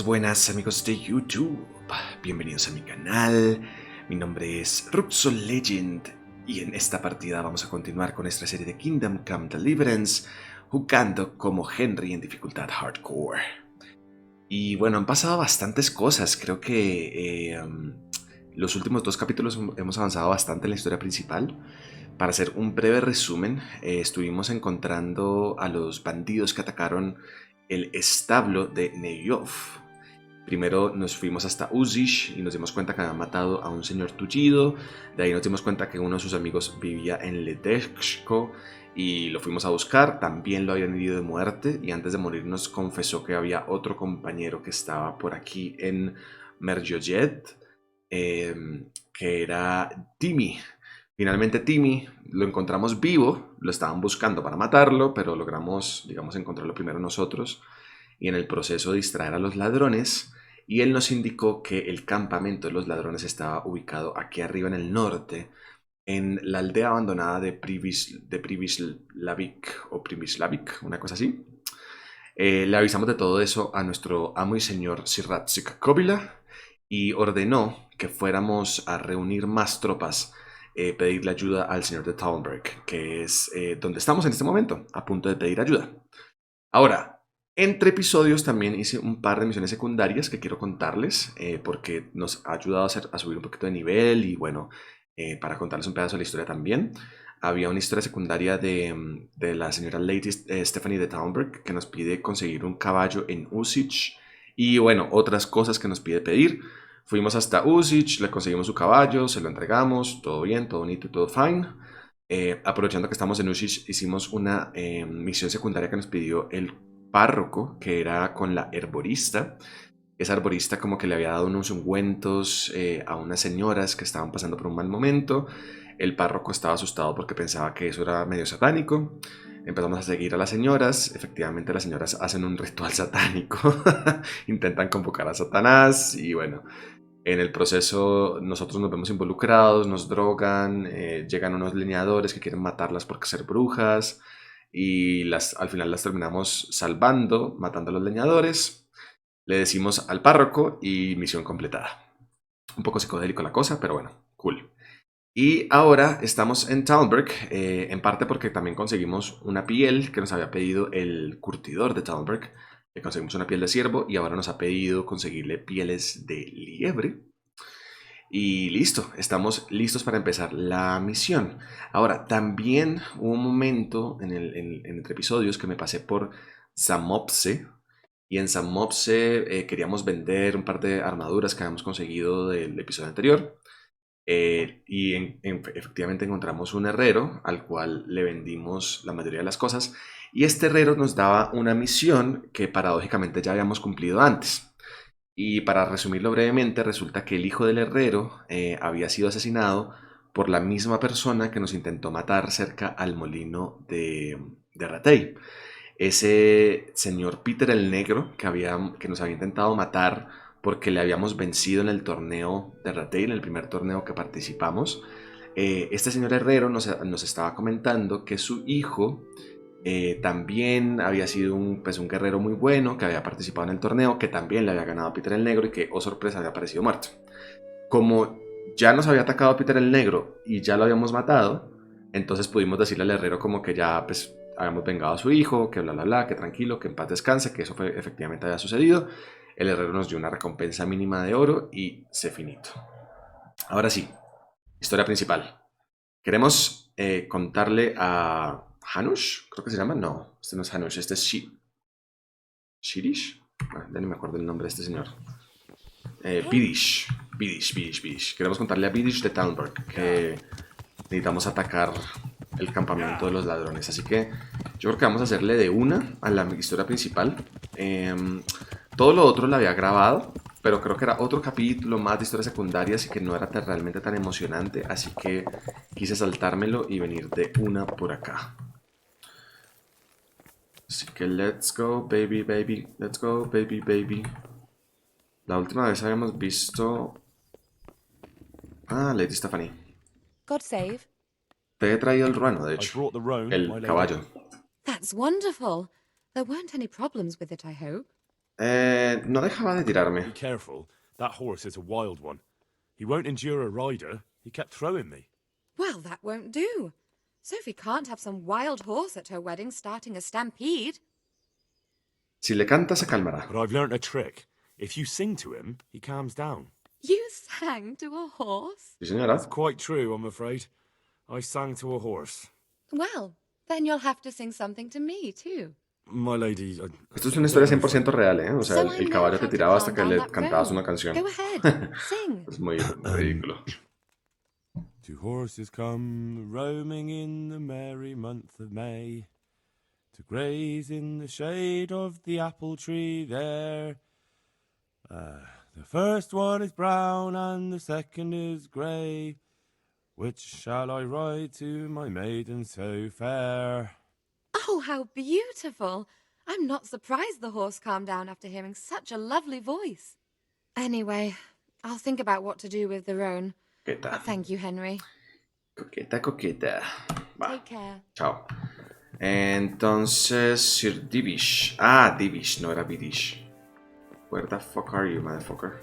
Buenas amigos de YouTube, bienvenidos a mi canal. Mi nombre es Ruxo Legend y en esta partida vamos a continuar con nuestra serie de Kingdom Come Deliverance, jugando como Henry en dificultad hardcore. Y bueno, han pasado bastantes cosas. Creo que los últimos dos capítulos hemos avanzado bastante en la historia principal. Para hacer un breve resumen, estuvimos encontrando a los bandidos que atacaron el establo de Neyov. Primero nos fuimos hasta Uzish y nos dimos cuenta que habían matado a un señor tullido. De ahí nos dimos cuenta que uno de sus amigos vivía en Ledeshko y lo fuimos a buscar. También lo habían herido de muerte y antes de morir nos confesó que había otro compañero que estaba por aquí en Merjoyed, que era Timmy. Finalmente Timmy lo encontramos vivo, lo estaban buscando para matarlo, pero logramos, digamos, encontrarlo primero nosotros y en el proceso distraer a los lavadores, y él nos indicó que el campamento de los ladrones estaba ubicado aquí arriba en el norte, en la aldea abandonada de Privislavik o Privislavik, una cosa así. Le avisamos de todo eso a nuestro amo y señor Siratsik Kovila y ordenó que fuéramos a reunir más tropas, pedirle ayuda al señor de Talmberg, que es donde estamos en este momento, a punto de pedir ayuda. Ahora, entre episodios también hice un par de misiones secundarias que quiero contarles, porque nos ha ayudado a subir un poquito de nivel y bueno, para contarles un pedazo de la historia también. Había una historia secundaria de la señora Lady Stephanie de Townberg que nos pide conseguir un caballo en Usich y bueno, otras cosas que nos pide pedir. Fuimos hasta Usich, le conseguimos su caballo, se lo entregamos, todo bien, todo bonito, todo fine. Aprovechando que estamos en Usich, hicimos una misión secundaria que nos pidió el párroco, que era con la herborista. Esa herborista como que le había dado unos ungüentos a unas señoras que estaban pasando por un mal momento. El párroco estaba asustado porque pensaba que eso era medio satánico. Empezamos a seguir a las señoras. Efectivamente, las señoras hacen un ritual satánico. Intentan convocar a Satanás y bueno, en el proceso nosotros nos vemos involucrados, nos drogan, llegan unos leñadores que quieren matarlas porque ser brujas y al final las terminamos salvando, matando a los leñadores. Le decimos al párroco y misión completada. Un poco psicodélico la cosa, pero bueno, cool. Y ahora estamos en Talmberg, en parte porque también conseguimos una piel que nos había pedido el curtidor de Talmberg. Le conseguimos una piel de ciervo y ahora nos ha pedido conseguirle pieles de liebre. Y listo, estamos listos para empezar la misión. Ahora, también hubo un momento entre episodios que me pasé por Zamopse. Y en Zamopse queríamos vender un par de armaduras que habíamos conseguido del episodio anterior. Efectivamente encontramos un herrero al cual le vendimos la mayoría de las cosas. Y este herrero nos daba una misión que paradójicamente ya habíamos cumplido antes. Y para resumirlo brevemente, resulta que el hijo del herrero había sido asesinado por la misma persona que nos intentó matar cerca al molino de Ratey. Ese señor Peter el Negro que nos había intentado matar porque le habíamos vencido en el torneo de Ratey, en el primer torneo que participamos. Este señor herrero nos estaba comentando que su hijo también había sido un guerrero muy bueno, que había participado en el torneo, que también le había ganado a Peter el Negro y que, oh sorpresa, había aparecido muerto. Como ya nos había atacado a Peter el Negro y ya lo habíamos matado, entonces pudimos decirle al herrero como que ya pues habíamos vengado a su hijo, que bla bla bla, que tranquilo, que en paz descanse, que eso efectivamente había sucedido. El herrero nos dio una recompensa mínima de oro y se finito. Ahora sí, historia principal. Queremos contarle a Hanush, creo que se llama. No, este no es Hanush, este es Shirish. Ya ni me acuerdo el nombre de este señor. Bidish. Bidish. Queremos contarle a Bidish de Talmberg que necesitamos atacar el campamento de los ladrones. Así que yo creo que vamos a hacerle de una a la historia principal. Todo lo otro lo había grabado, pero creo que era otro capítulo más de historias secundarias y que no era realmente tan emocionante, así que quise saltármelo y venir de una por acá. Así que let's go baby, let's go baby. La última vez habíamos visto... Ah, Lady Stephanie. God save. Te he traído el ruano, de hecho. El caballo. That's wonderful. There weren't any problems with it, I hope. No dejaba de Be tirarme. careful. That horse is a wild one. He won't endure a rider. He kept throwing me. Well, that won't do. Sophie can't have some wild horse at her wedding starting a stampede. Si le canta, se calmará. But I've learnt a trick. If you sing to him, he calms down. You sang to a horse? Sí, señora. It's quite true, I'm afraid. I sang to a horse. Well, then you'll have to sing something to me, too. My lady... Esto es una historia 100% real, ¿eh? O sea, So el I know caballo te how to tiraba hasta calm que down le that cantabas roan. una canción. Go ahead, sing. Es muy ridículo. Two horses come roaming in the merry month of May to graze in the shade of the apple tree there. The first one is brown and the second is grey. Which shall I ride to, my maiden so fair? Oh, how beautiful. I'm not surprised the horse calmed down after hearing such a lovely voice. Anyway, I'll think about what to do with the roan. Coqueta. Thank you, Henry. Coqueta, coqueta. Va. Take care. Chao. Entonces, Sir Divish. Ah, Divish, no era Vidish. Where the fuck are you, motherfucker?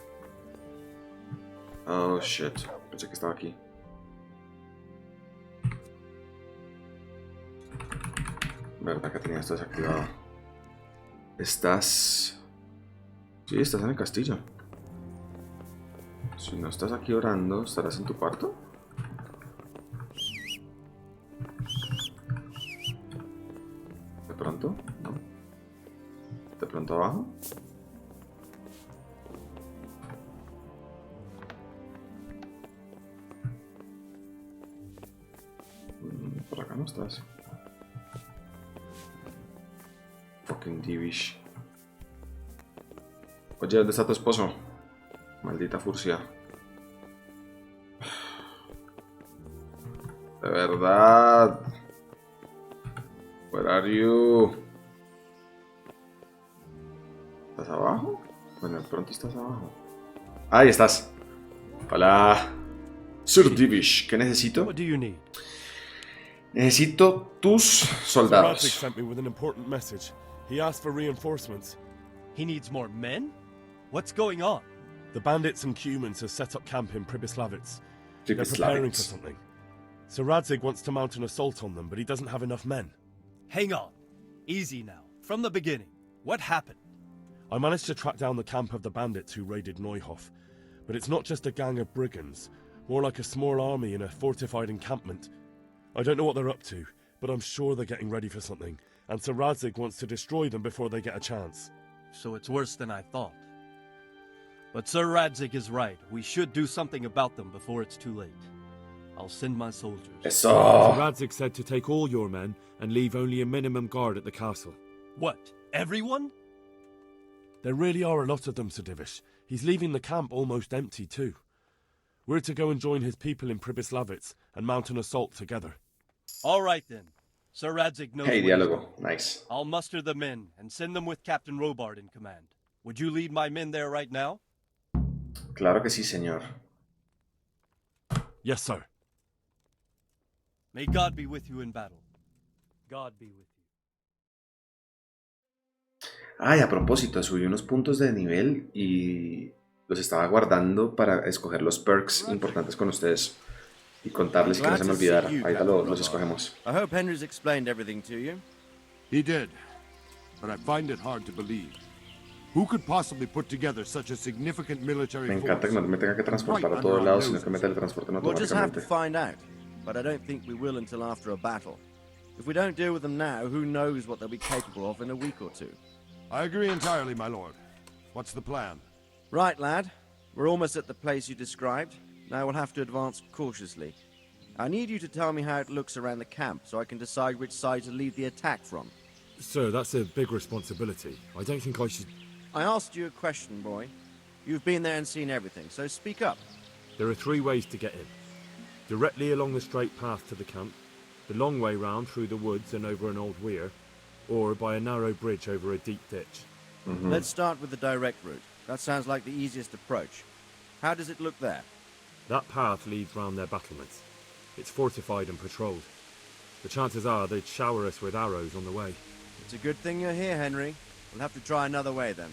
Oh, shit. Pensé que estaba aquí. Verdad que tenía esto desactivado. Estás... Sí, estás en el castillo. Si no estás aquí orando, ¿estarás en tu cuarto? ¿De pronto? ¿No? ¿De pronto abajo? Por acá no estás. Fucking Divish. Oye, ¿dónde está tu esposo? Maldita furcia. De verdad. Where are you? ¿Estás abajo? Bueno, de pronto estás abajo. Ahí estás. Hola. Sir Divish, ¿qué necesito? What do you need? Necesito tus Radzik soldados. sent me with an important message. He asked for reinforcements. He needs more men? What's going on? The bandits and humans have set up camp in Pribyslavitz. They're preparing for something. Sir Radzig wants to mount an assault on them, but he doesn't have enough men. Hang on. Easy now. From the beginning. What happened? I managed to track down the camp of the bandits who raided Neuhof. But it's not just a gang of brigands, more like a small army in a fortified encampment. I don't know what they're up to, but I'm sure they're getting ready for something, and Sir Radzig wants to destroy them before they get a chance. So it's worse than I thought. But Sir Radzig is right. We should do something about them before it's too late. I'll send my soldiers. Sir Eso. Radzig said to take all your men and leave only a minimum guard at the castle. What? Everyone? There really are a lot of them, Sir Divish. He's leaving the camp almost empty too. We're to go and join his people in Pribyslavitz and mount an assault together. All right then. Sir Radzig knows Hey, where he's diálogo. going. Nice. I'll muster the men and send them with Captain Robard in command. Would you lead my men there right now? Claro que sí, señor. Yes, sir. May God be with you in battle. God be with you. Ay, a propósito, subí unos puntos de nivel y los estaba guardando para escoger los perks importantes con ustedes y contarles y que no se me olvidara. Ahorita los escogemos. I hope Henry's explained everything to you. He did, but I find it hard to believe. Who could possibly put together such a significant military Me encanta que force? no me tenga que transportar a todos lados, sino que me teletransporten We'll just have to automáticamente. find out, but I don't think we will until after a battle. If we don't deal with them now, who knows what they'll be capable of in a week or two. I agree entirely, my lord. What's the plan? Right, lad. We're almost at the place you described. Now we'll have to advance cautiously. I need you to tell me how it looks around the camp so I can decide which side to lead the attack from. Sir, that's a big responsibility. I don't think I should... I asked you a question, boy. You've been there and seen everything, so speak up. There are 3 ways to get in. Directly along the straight path to the camp, the long way round through the woods and over an old weir, or by a narrow bridge over a deep ditch. Let's start with the direct route. That sounds like the easiest approach. How does it look there? That path leads round their battlements. It's fortified and patrolled. The chances are they'd shower us with arrows on the way. It's a good thing you're here, Henry. We'll have to try another way then.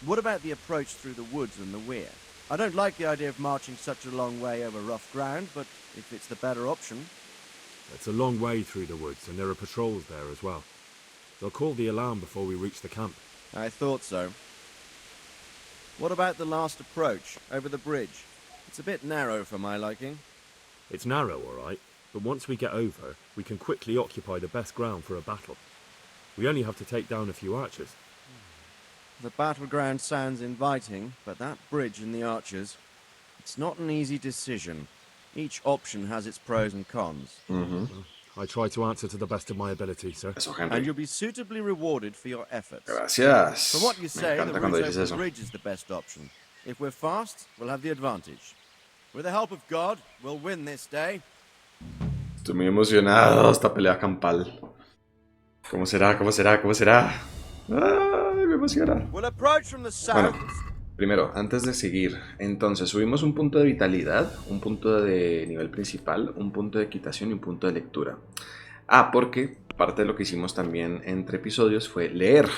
What about the approach through the woods and the weir? I don't like the idea of marching such a long way over rough ground, but if it's the better option... It's a long way through the woods, and there are patrols there as well. They'll call the alarm before we reach the camp. I thought so. What about the last approach, over the bridge? It's a bit narrow for my liking. It's narrow, all right, but once we get over, we can quickly occupy the best ground for a battle. We only have to take down a few archers. The battleground sounds inviting, but that bridge and the archers... It's not an easy decision. Each option has its pros and cons. I try to answer to the best of my ability, sir. Eso, And Henry. you'll be suitably rewarded for your efforts. Gracias. From what you Me say, the encanta cuando route dices over eso. the bridge is the best option. If we're fast, we'll have the advantage. With the help of God, we'll win this day. Estoy muy emocionado esta pelea campal. ¿Cómo será? ¿Cómo será? ¿Cómo será? ¡Ay, me emociona! We'll approach from the Bueno, south. primero, antes de seguir, entonces subimos un punto de vitalidad, un punto de nivel principal, un punto de equitación y un punto de lectura. Ah, porque parte de lo que hicimos también entre episodios fue leer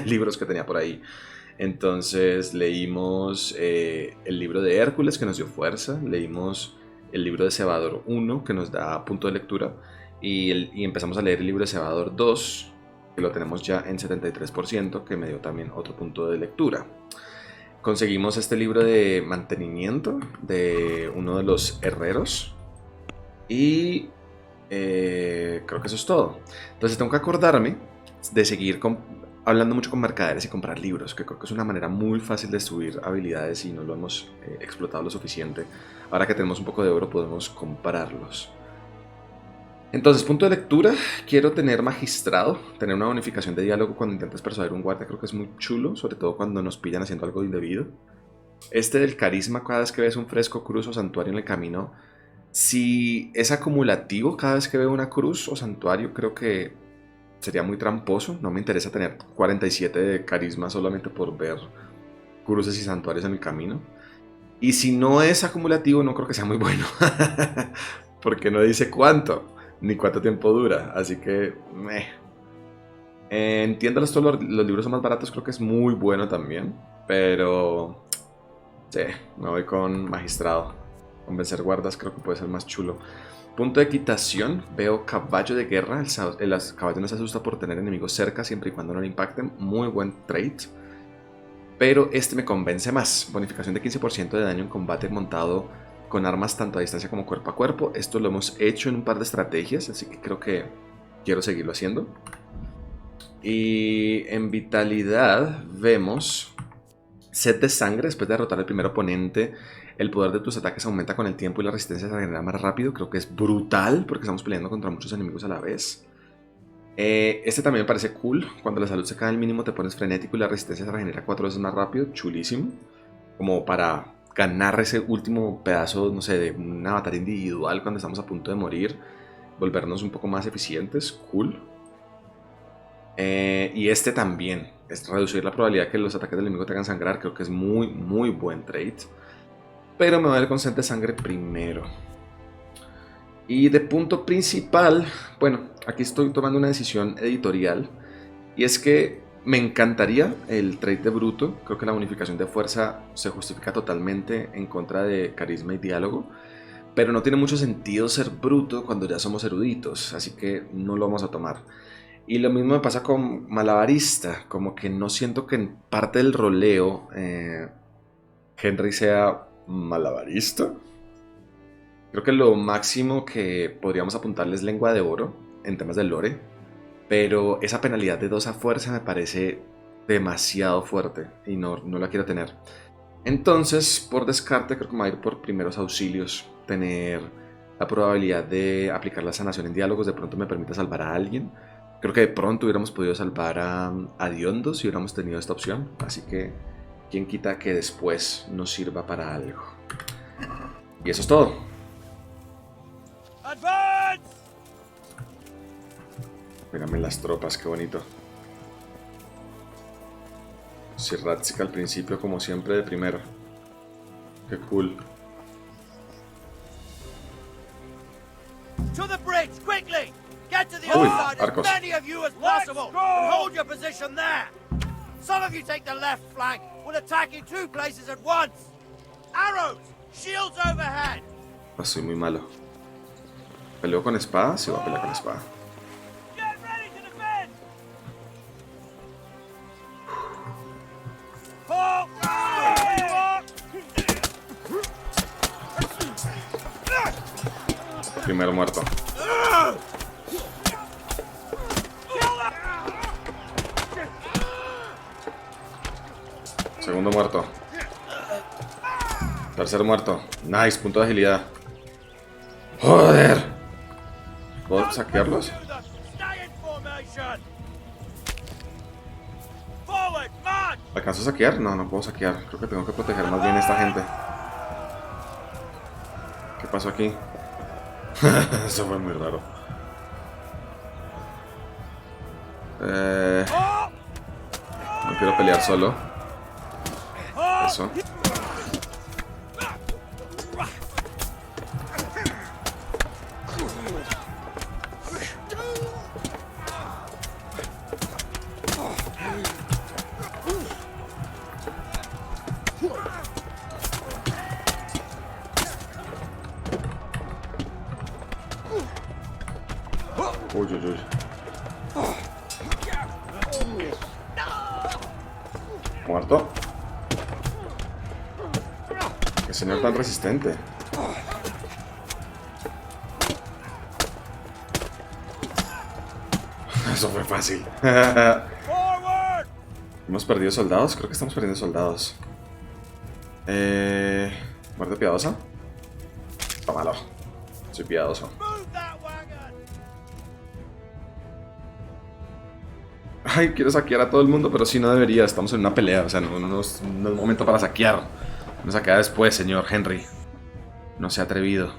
libros que tenía por ahí. Entonces leímos el libro de Hércules, que nos dio fuerza, leímos el libro de Cebador 1, que nos da punto de lectura, y empezamos a leer el libro de Cebador 2, que lo tenemos ya en 73%, que me dio también otro punto de lectura. Conseguimos este libro de mantenimiento de uno de los herreros, y creo que eso es todo. Entonces tengo que acordarme de seguir hablando mucho con mercaderes y comprar libros, que creo que es una manera muy fácil de subir habilidades y no lo hemos explotado lo suficiente. Ahora que tenemos un poco de oro podemos comprarlos. Entonces, punto de lectura, quiero tener magistrado, tener una bonificación de diálogo cuando intentes persuadir a un guardia, creo que es muy chulo, sobre todo cuando nos pillan haciendo algo indebido. Este del carisma, cada vez que ves un fresco, cruz o santuario en el camino, si es acumulativo cada vez que veo una cruz o santuario, creo que sería muy tramposo. No me interesa tener 47 de carisma solamente por ver cruces y santuarios en el camino. Y si no es acumulativo, no creo que sea muy bueno. Porque no dice cuánto, ni cuánto tiempo dura. Así que, entiendo todos los libros son más baratos, creo que es muy bueno también. Pero, sí, me voy con magistrado. Convencer guardas creo que puede ser más chulo. Punto de equitación, veo caballo de guerra. El caballo no se asusta por tener enemigos cerca siempre y cuando no le impacten. Muy buen trait. Pero este me convence más. Bonificación de 15% de daño en combate montado con armas tanto a distancia como cuerpo a cuerpo. Esto lo hemos hecho en un par de estrategias, así que creo que quiero seguirlo haciendo. Y en vitalidad vemos set de sangre. Después de derrotar al primer oponente, el poder de tus ataques aumenta con el tiempo y la resistencia se regenera más rápido. Creo que es brutal porque estamos peleando contra muchos enemigos a la vez. Este también me parece cool. Cuando la salud se cae al mínimo te pones frenético y la resistencia se regenera 4 veces más rápido. Chulísimo. Como para ganar ese último pedazo, no sé, de una batalla individual cuando estamos a punto de morir. Volvernos un poco más eficientes. Cool. Y este también. Es reducir la probabilidad que los ataques del enemigo te hagan sangrar. Creo que es muy, muy buen trait. Pero me voy a ir con set de sangre primero. Y de punto principal, bueno, aquí estoy tomando una decisión editorial. Y es que me encantaría el trait de bruto. Creo que la bonificación de fuerza se justifica totalmente en contra de carisma y diálogo. Pero no tiene mucho sentido ser bruto cuando ya somos eruditos. Así que no lo vamos a tomar. Y lo mismo me pasa con malabarista. Como que no siento que en parte del roleo Henry sea malabarista. Creo que lo máximo que podríamos apuntarle es lengua de oro en temas de lore, pero esa penalidad de 2 a fuerza me parece demasiado fuerte y no la quiero tener. Entonces, por descarte, creo que me voy a ir por primeros auxilios. Tener la probabilidad de aplicar la sanación en diálogos de pronto me permite salvar a alguien. Creo que de pronto hubiéramos podido salvar a Diondo si hubiéramos tenido esta opción, así que quién quita que después nos sirva para algo. Y eso es todo. Advance! Mírame las tropas, qué bonito. Sirratzik al principio, como siempre, de primero. Qué cool. To the bridge, quickly! Get to the Uy, other side, arcos. as many of you as possible, and hold your position there. Some of you take the left flank, We'll attack in 2 places at once. Arrows, shields overhead. Soy muy malo. ¿Peleo con espada? Sí, voy a pelear con espada. Get ready to defend. Primero muerto. Segundo muerto. Tercer muerto. Nice, punto de agilidad. Joder. ¿Puedo saquearlos? Stay in formation. Forward, march. ¿Alcanzo a saquear? No, no puedo saquear. Creo que tengo que proteger más bien a esta gente. ¿Qué pasó aquí? Eso fue muy raro. No quiero pelear solo. Eso. Uy, uy, uy. Muerto. Qué señor tan resistente. Eso fue fácil. ¿Hemos perdido soldados? Creo que estamos perdiendo soldados. ¿Muerte piadosa? Tómalo. Soy piadoso. Ay, quiero saquear a todo el mundo, pero sí, no debería. Estamos en una pelea, o sea, no es momento para saquear. Nos saquea después, señor Henry. No se ha atrevido.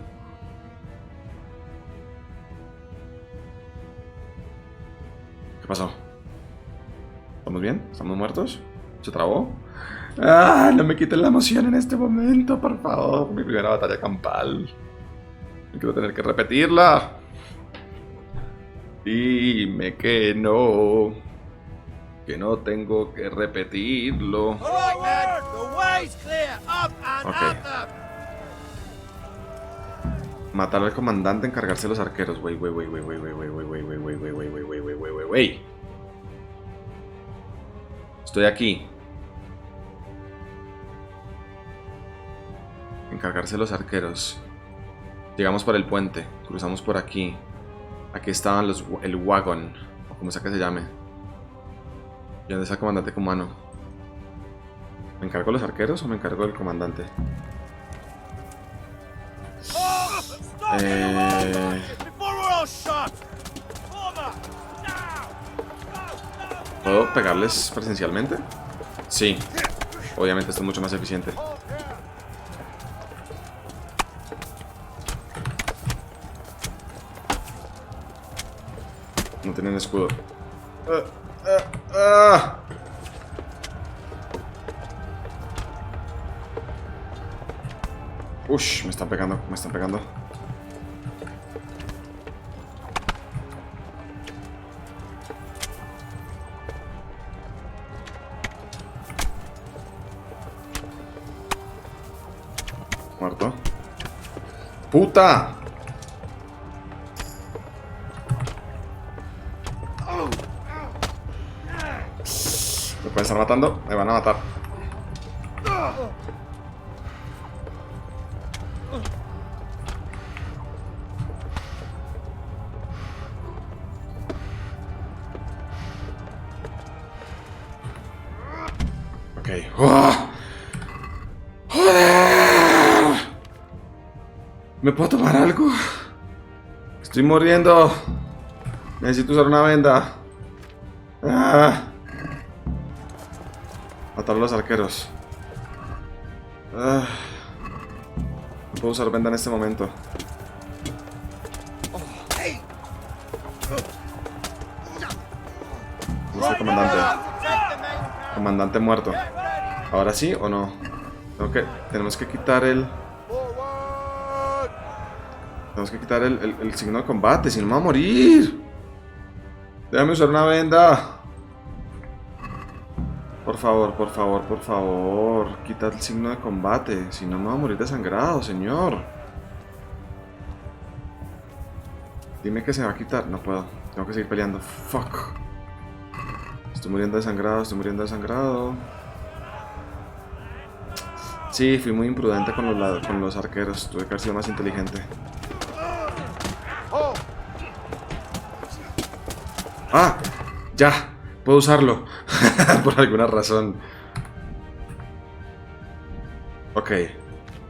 ¿Qué pasó? ¿Estamos bien? ¿Estamos muertos? ¿Se trabó? ¡Ah! No me quiten la emoción en este momento, por favor. Mi primera batalla campal. No quiero tener que repetirla. Dime que no. Que no tengo que repetirlo. All right, men. The way's clear. Up and Okay. at them. Matar al comandante, encargarse de los arqueros. Wey. Estoy aquí. Encargarse de los arqueros. Llegamos por el puente. Cruzamos por aquí. Aquí estaban el wagon. O como sea que se llame. ¿Y dónde está el comandante cumano? ¿Me encargo de los arqueros o me encargo del comandante? Before we're all shot. Forward. Now. ¿Puedo pegarles presencialmente? Sí. Obviamente esto es mucho más eficiente. No tienen escudo. Ush, me están pegando, me están pegando. Muerto. ¡Puta! ¿Me pueden estar matando? Me van a matar. Ok. ¡Oh! ¡Joder! ¿Me puedo tomar algo? Estoy muriendo. Necesito usar una venda. ¡Ah! Matar a los arqueros. No puedo usar venda en este momento. ¿Dónde está el comandante? Comandante muerto. ¿Ahora sí o no? Tenemos que quitar el... Tenemos que quitar el signo de combate, si no me voy a morir. Déjame usar una venda. Por favor, por favor, por favor. Quita el signo de combate. Si no me voy a morir desangrado, señor. Dime que se va a quitar. No puedo. Tengo que seguir peleando. Fuck. Estoy muriendo desangrado, estoy muriendo desangrado. Sí, fui muy imprudente con los arqueros. Tuve que haber sido más inteligente. ¡Ah! ¡Ya! Puedo usarlo. Por alguna razón. Ok.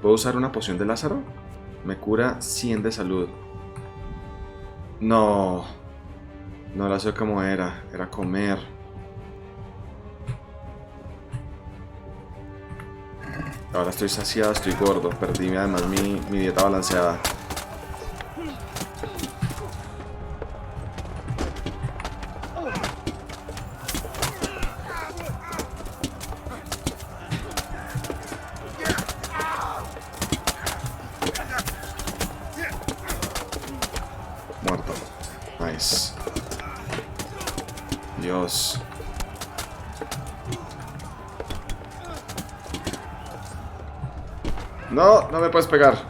¿Puedo usar una poción de Lázaro? Me cura 100 de salud. No. No la sé cómo era. Era comer. Ahora estoy saciado, estoy gordo. Perdí además mi dieta balanceada. Muerto. Nice. Dios. No, no me puedes pegar.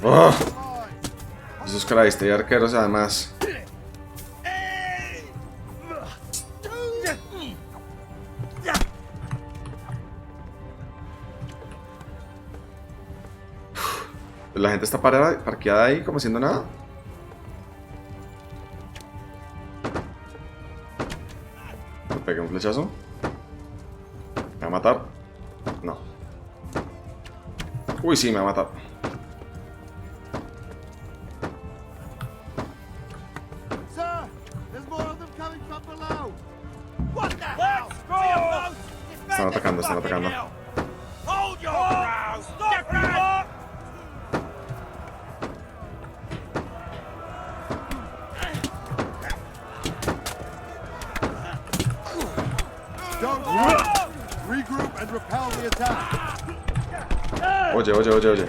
Oh, esos Christ, hay arqueros además. La gente está parqueada ahí como haciendo nada. Me pegué un flechazo. ¿Me va a matar? No. Uy, sí, me va a matar. Están atacando, están atacando. Regroup and repel the attack. Oye, oye, oye, oye.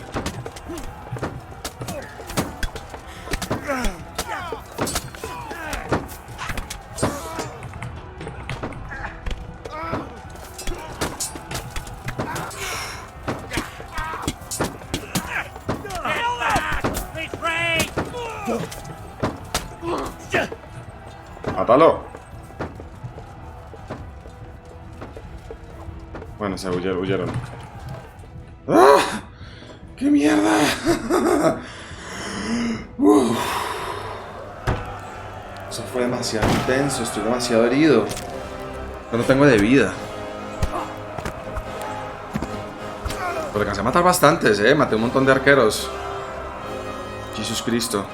¡Mátalo! Bueno, se huyeron. ¡Ah! ¡Qué mierda! Eso fue demasiado intenso, estoy demasiado herido. Yo no tengo de vida. Pero alcancé a matar bastantes, maté un montón de arqueros. Jesús Cristo.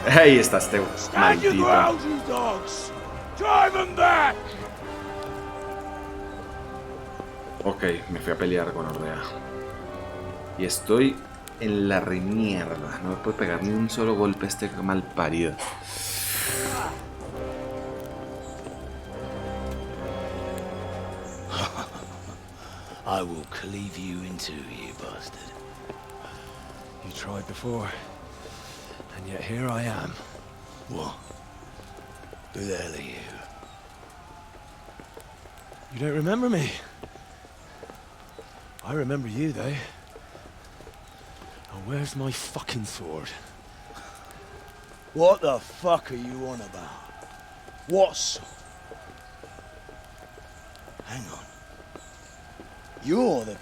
Ahí está este maldito. Ok, me fui a pelear con Ordea. Y estoy en la remierda. No me puede pegar ni un solo golpe este mal parido. I will cleave you in two, you bastard. You tried before, and yet here I am. What? Who the hell are you? You don't remember me? I remember you, though. Now, where's my fucking sword? What the fuck are you on about? What sword? Hang on. You're the...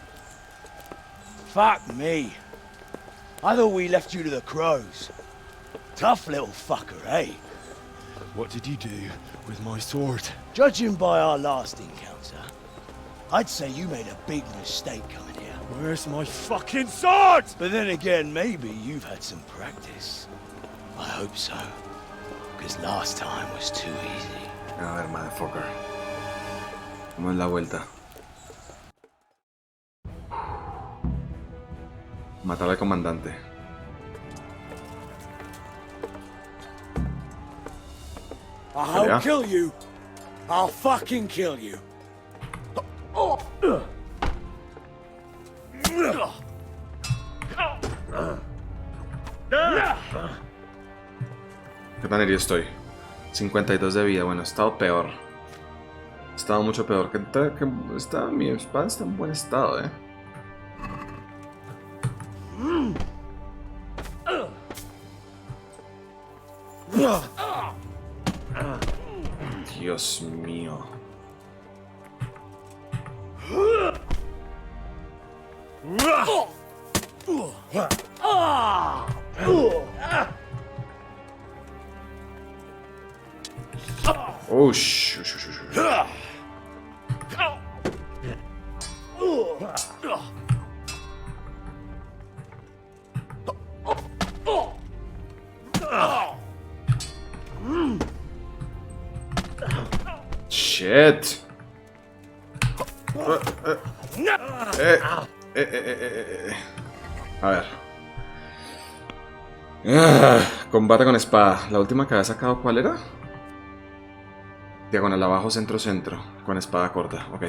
Fuck me. I thought we left you to the crows. Tough little fucker, eh? What did you do with my sword? Judging by our last encounter, I'd say you made a big mistake coming here. Where's my fucking sword? But then again, maybe you've had some practice. I hope so. Because last time was too easy. A ver, motherfucker. ¿Cómo es la vuelta? Matar al comandante. I'll kill you. I'll fucking kill you. ¿Qué tan herido estoy? 52 de vida. Bueno, he estado peor. He estado mucho peor. Mi espada está en buen estado, Dios mío. Oh, shit. A ver. Combate con espada. La última que había sacado, ¿cuál era? Diagonal abajo, centro, centro. Con espada corta, ok.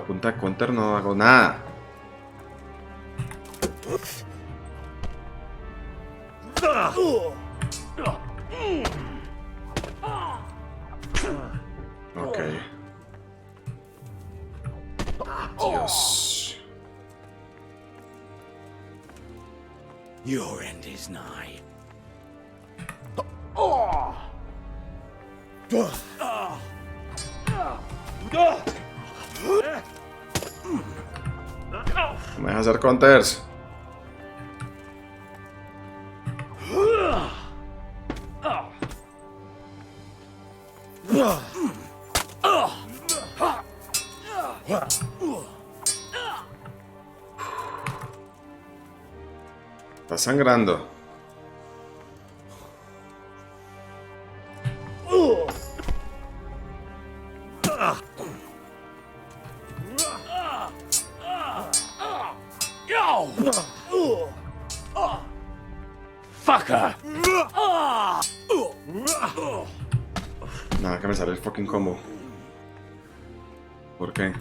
Punta de counter, no hago nada. Ok. Dios. Your end is nigh. No me deja hacer counters. Está sangrando. Fucker. Nada, que me sale el fucking combo. ¿Por qué?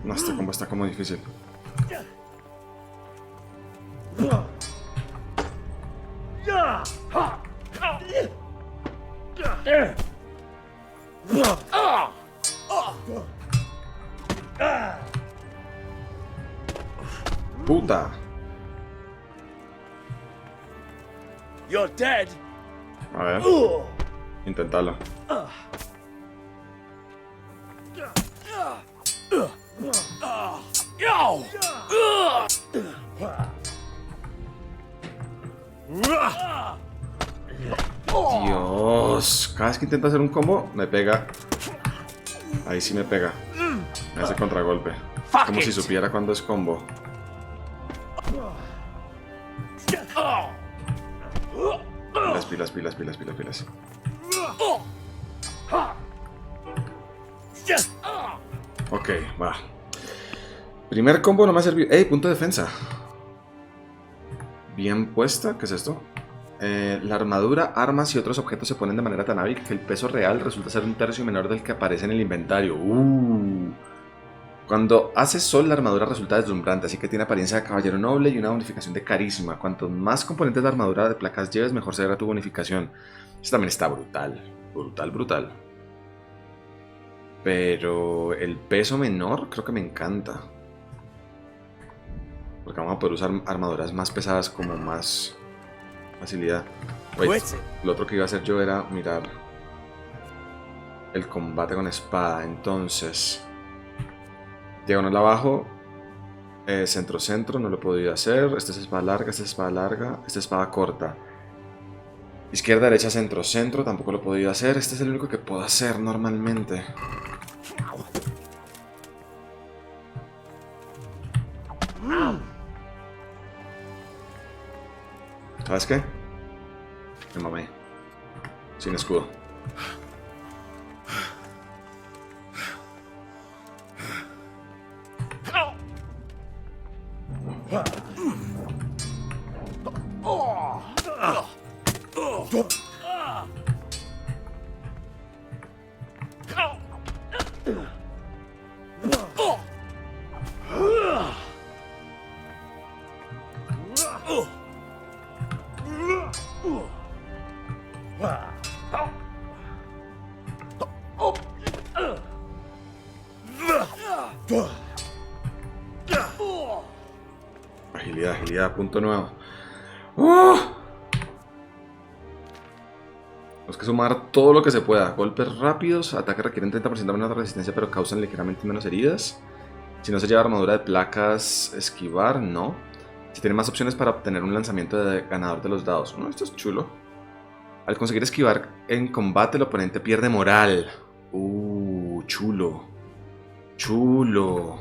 No, este combo está como difícil. Puta. You're dead. A ver. Inténtalo. Dios. Cada vez que intento hacer un combo, me pega. Ahí sí me pega. Me hace contragolpe. Como si supiera cuándo es combo. Pilas. Ok, va. Primer combo no me ha servido. ¡Ey! Punto de defensa. Bien puesta. ¿Qué es esto? La armadura, armas y otros objetos se ponen de manera tan hábil que el peso real resulta ser un tercio menor del que aparece en el inventario. Cuando hace sol, la armadura resulta deslumbrante, así que tiene apariencia de caballero noble y una bonificación de carisma. Cuanto más componentes de armadura de placas lleves, mejor será tu bonificación. Esto también está brutal. Brutal. Pero el peso menor creo que me encanta. Porque vamos a poder usar armaduras más pesadas como más facilidad. Wait, lo otro que iba a hacer yo era mirar. el combate con espada. Entonces, diagonal abajo, centro-centro, no lo he podido hacer. Esta es espada larga, esta es espada larga, esta es espada corta. Izquierda, derecha, centro-centro, tampoco lo he podido hacer. Este es el único que puedo hacer normalmente. ¿Sabes qué? Me mamé. Sin escudo. Agilidad, agilidad, punto nuevo. Tenemos que sumar todo lo que se pueda. Golpes rápidos, ataques requieren 30% menos de resistencia pero causan ligeramente menos heridas. Si no se lleva armadura de placas, esquivar, no. Si tiene más opciones para obtener un lanzamiento de ganador de los dados. No, esto es chulo. Al conseguir esquivar en combate, el oponente pierde moral. Chulo. Chulo.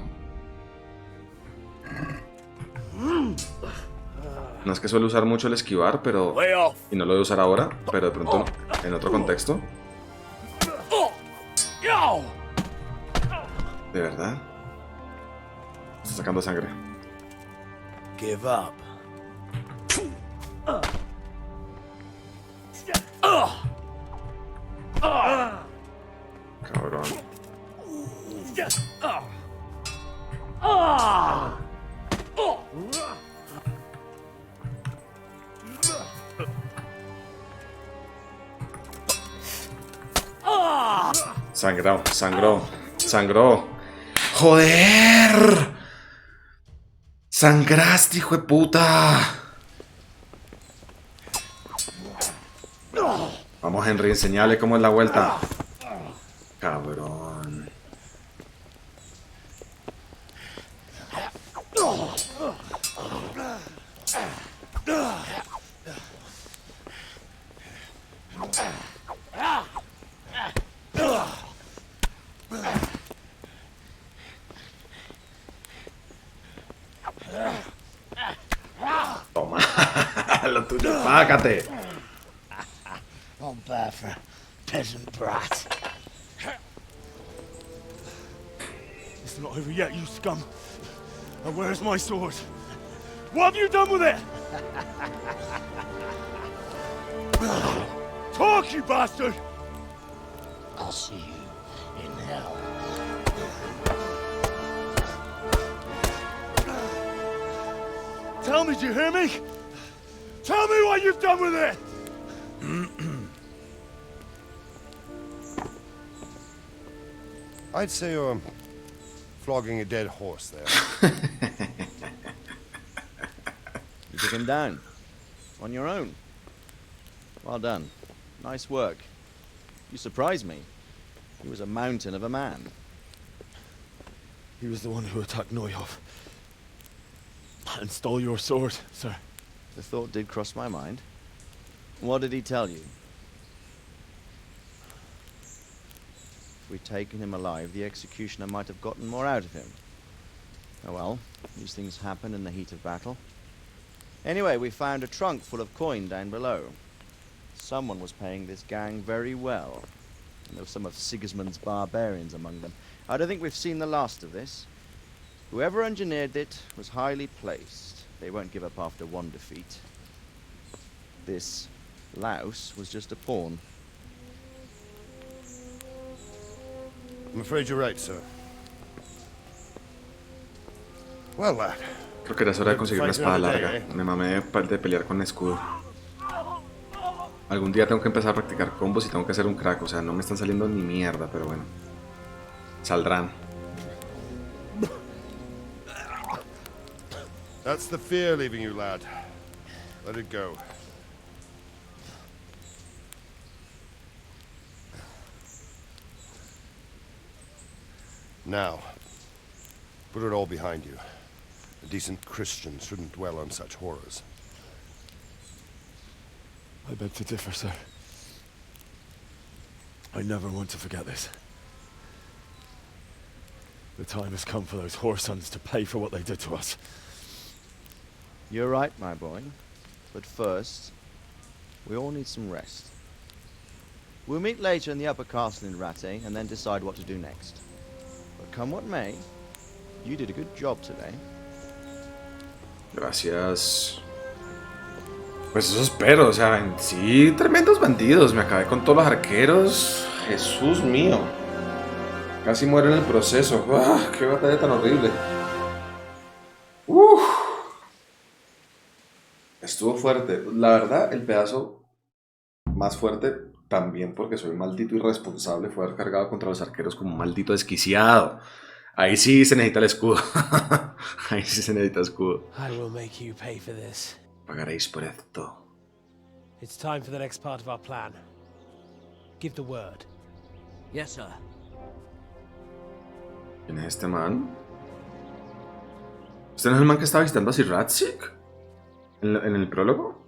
No es que suelo usar mucho el esquivar, pero... Y no lo voy a usar ahora, pero de pronto en otro contexto. ¿De verdad? Está sacando sangre. Give up. Cabrón. Sangró, sangró, sangró. ¡Joder! ¡Sangraste, hijo de puta! Vamos, Henry, enseñale cómo es la vuelta. Cabrón. Toma, lo tuyo, págate. Not bad for a peasant brat. It's not over yet, you scum. And where's my sword? What have you done with it? Talk, you bastard! I'll see you in hell. Tell me, do you hear me? Tell me what you've done with it! I'd say you're flogging a dead horse there. You took him down. On your own. Well done. Nice work. You surprised me. He was a mountain of a man. He was the one who attacked Neuhoff. And stole your sword, sir. The thought did cross my mind. What did he tell you? If we'd taken him alive, the executioner might have gotten more out of him. Oh well, these things happen in the heat of battle. Anyway, we found a trunk full of coin down below. Someone was paying this gang very well. And there were some of Sigismund's barbarians among them. I don't think we've seen the last of this. Whoever engineered it was highly placed. They won't give up after one defeat. This louse was just a pawn. I'm afraid you're right, sir. Well, lad. Creo que era hora de conseguir una espada larga. Me mamé de pelear con escudo. Algún día tengo que empezar a practicar combos y tengo que ser un crack. O sea, no me están saliendo ni mierda, pero bueno. Saldrán. That's the fear leaving you, lad. Let it go. Now, put it all behind you. A decent Christian shouldn't dwell on such horrors. I beg to differ, sir. I never want to forget this. The time has come for those whoresons to pay for what they did to us. You're right, my boy. But first, we all need some rest. We'll meet later in the upper castle in Ratte and then decide what to do next. But come what may, you did a good job today. Gracias. Pues eso espero, o sea, en sí, tremendos bandidos. Me acabé con todos los arqueros. Jesús mío. Casi muero en el proceso. ¡Ah, qué batalla tan horrible! ¡Uf! Estuvo fuerte. La verdad, el pedazo más fuerte, también porque soy un maldito irresponsable, fue haber cargado contra los arqueros como un maldito desquiciado. Ahí sí se necesita el escudo. Ahí sí se necesita escudo. I will make you pay for this. Pagaréis por esto. It's time for the next part of our plan. Give the word. Yes, sir. ¿Quién es este man? ¿Este no es el man que estaba visitando a Sir Ratzik? ¿En el prólogo?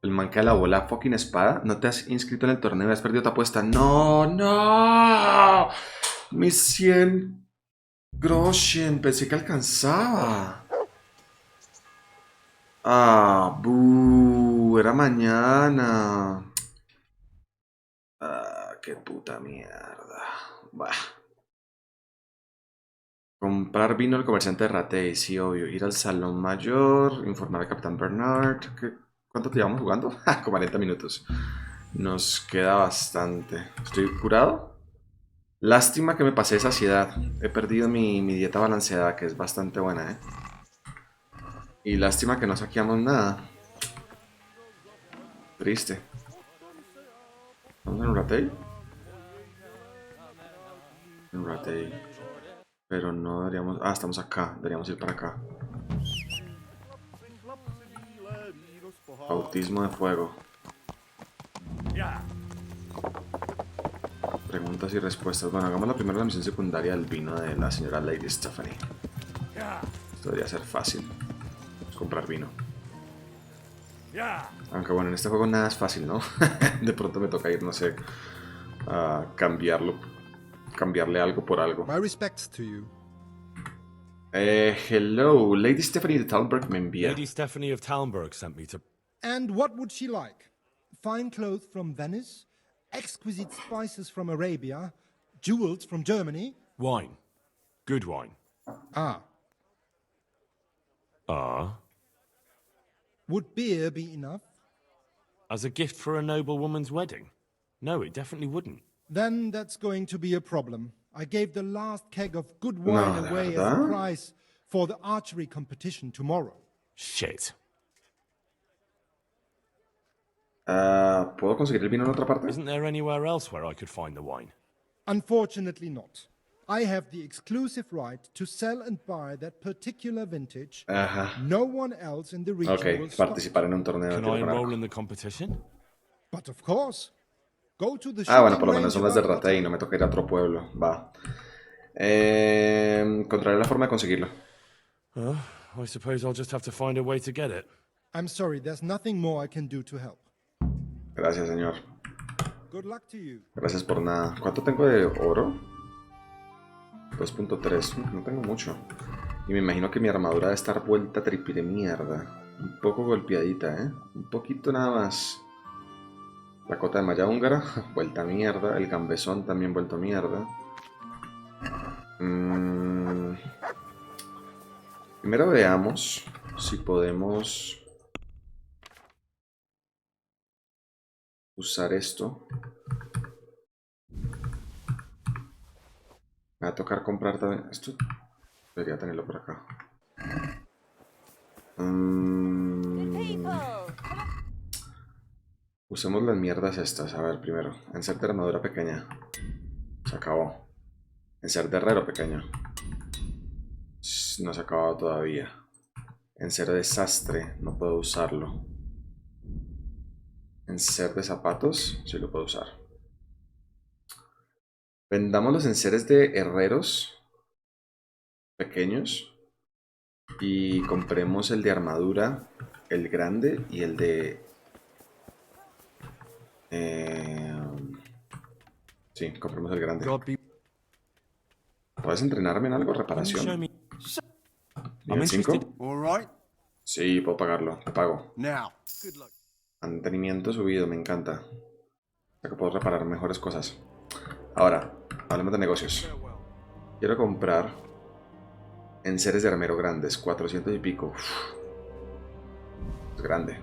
El man que alabó la fucking espada. ¿No te has inscrito en el torneo y has perdido tu apuesta? ¡No! ¡No! Mis 100 groschen. Pensé que alcanzaba. Ah, buh. Era mañana. Ah, qué puta mierda. Bah. Comprar vino al comerciante de Rattay, sí, obvio. Ir al salón mayor, informar al capitán Bernard. ¿Cuánto te llevamos jugando? 40 minutos. Nos queda bastante. ¿Estoy curado? Lástima que me pasé de saciedad. He perdido mi dieta balanceada, que es bastante buena, ¿eh? Y lástima que no saqueamos nada. Triste. ¿Estamos en Rattay? En Rattay. Pero no deberíamos... Ah, estamos acá. Deberíamos ir para acá. Bautismo de fuego. Preguntas y respuestas. Bueno, hagamos la primera la misión secundaria del vino de la señora Lady Stephanie. Esto debería ser fácil. Comprar vino. Aunque bueno, en este juego nada es fácil, ¿no? De pronto me toca ir, no sé, a cambiarle algo por algo. My respects to you. Hello, Lady Stephanie de Talbot me envía. Lady Stephanie of Talmberg sent me to... And what would she like? Fine clothes from Venice? Exquisite spices from Arabia? Jewels from Germany? Wine. Good wine. Ah. Ah? Would beer be enough? As a gift for a noble woman's wedding? No, it definitely wouldn't. Then that's going to be a problem. I gave the last keg of good wine away as a prize for the archery competition tomorrow. Shit. ¿Puedo conseguir el vino en otra parte? Isn't there anywhere else where I could find the wine? Unfortunately not. I have the exclusive right to sell and buy that particular vintage. No one else in the region will stop. Participar en un torneo. Can I enroll in the competition? But of course. Go to the bueno, por lo menos son las de Rattay y no me toca ir a otro pueblo. Va. Encontraré la forma de conseguirlo. I suppose I'll just have to find a way to get it. I'm sorry, there's nothing more I can do to help. Gracias, señor. Good luck to you. Gracias por nada. ¿Cuánto tengo de oro? 2.3. No tengo mucho. Y me imagino que mi armadura debe estar vuelta triple mierda. Un poco golpeadita, ¿eh? Un poquito nada más. La cota de malla húngara, vuelta a mierda. El gambesón también vuelto a mierda. Primero veamos si podemos usar esto. Me va a tocar comprar también. Esto debería tenerlo por acá. Usemos las mierdas estas. A ver, primero. Enser de armadura pequeña. Se acabó. Enser de herrero pequeño. No se ha acabado todavía. Enser de sastre. No puedo usarlo. Enser de zapatos. Sí lo puedo usar. Vendamos los enseres de herreros pequeños y compremos el de armadura, el grande y el de... sí, compremos el grande. ¿Puedes entrenarme en algo? Reparación. ¿Nivel 5? Sí, puedo pagarlo. Te pago. Mantenimiento subido, me encanta. O sea que puedo reparar mejores cosas. Ahora, hablemos de negocios. Quiero comprar enseres de armero grandes, 400 y pico. Uf. Es grande.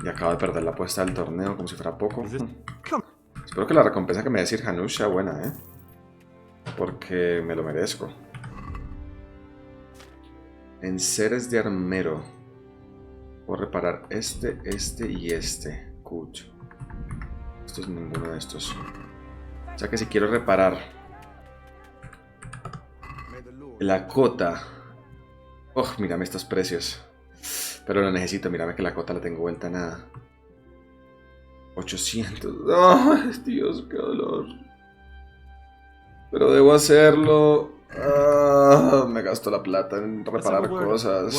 Y acabo de perder la apuesta del torneo como si fuera poco. Espero que la recompensa que me dé Sir Hanush sea buena, ¿eh? Porque me lo merezco. Enseres de armero. Puedo reparar este y este. Good. Esto es ninguno de estos. O sea que si quiero reparar la cota. Oh, mírame estos precios. Pero lo necesito, mírame que la cota la tengo vuelta a nada. 800. ¡Oh, Dios, qué dolor! Pero debo hacerlo. Me gasto la plata en reparar cosas.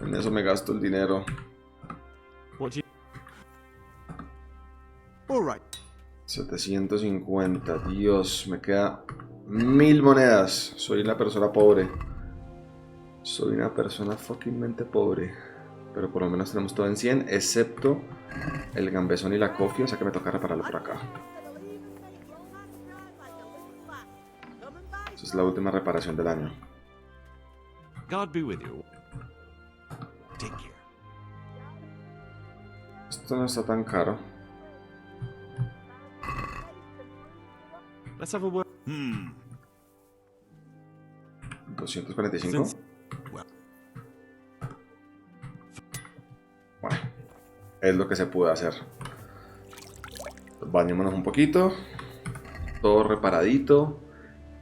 En eso me gasto el dinero. 750. Dios, me queda 1000 monedas. Soy una persona pobre. Soy una persona fuckingmente pobre. Pero por lo menos tenemos todo en 100, excepto el gambesón y la cofia, o sea que me toca repararlo por acá. Esa es la última reparación del año. Esto no está tan caro. 245. Bueno, es lo que se puede hacer. Bañémonos un poquito. Todo reparadito.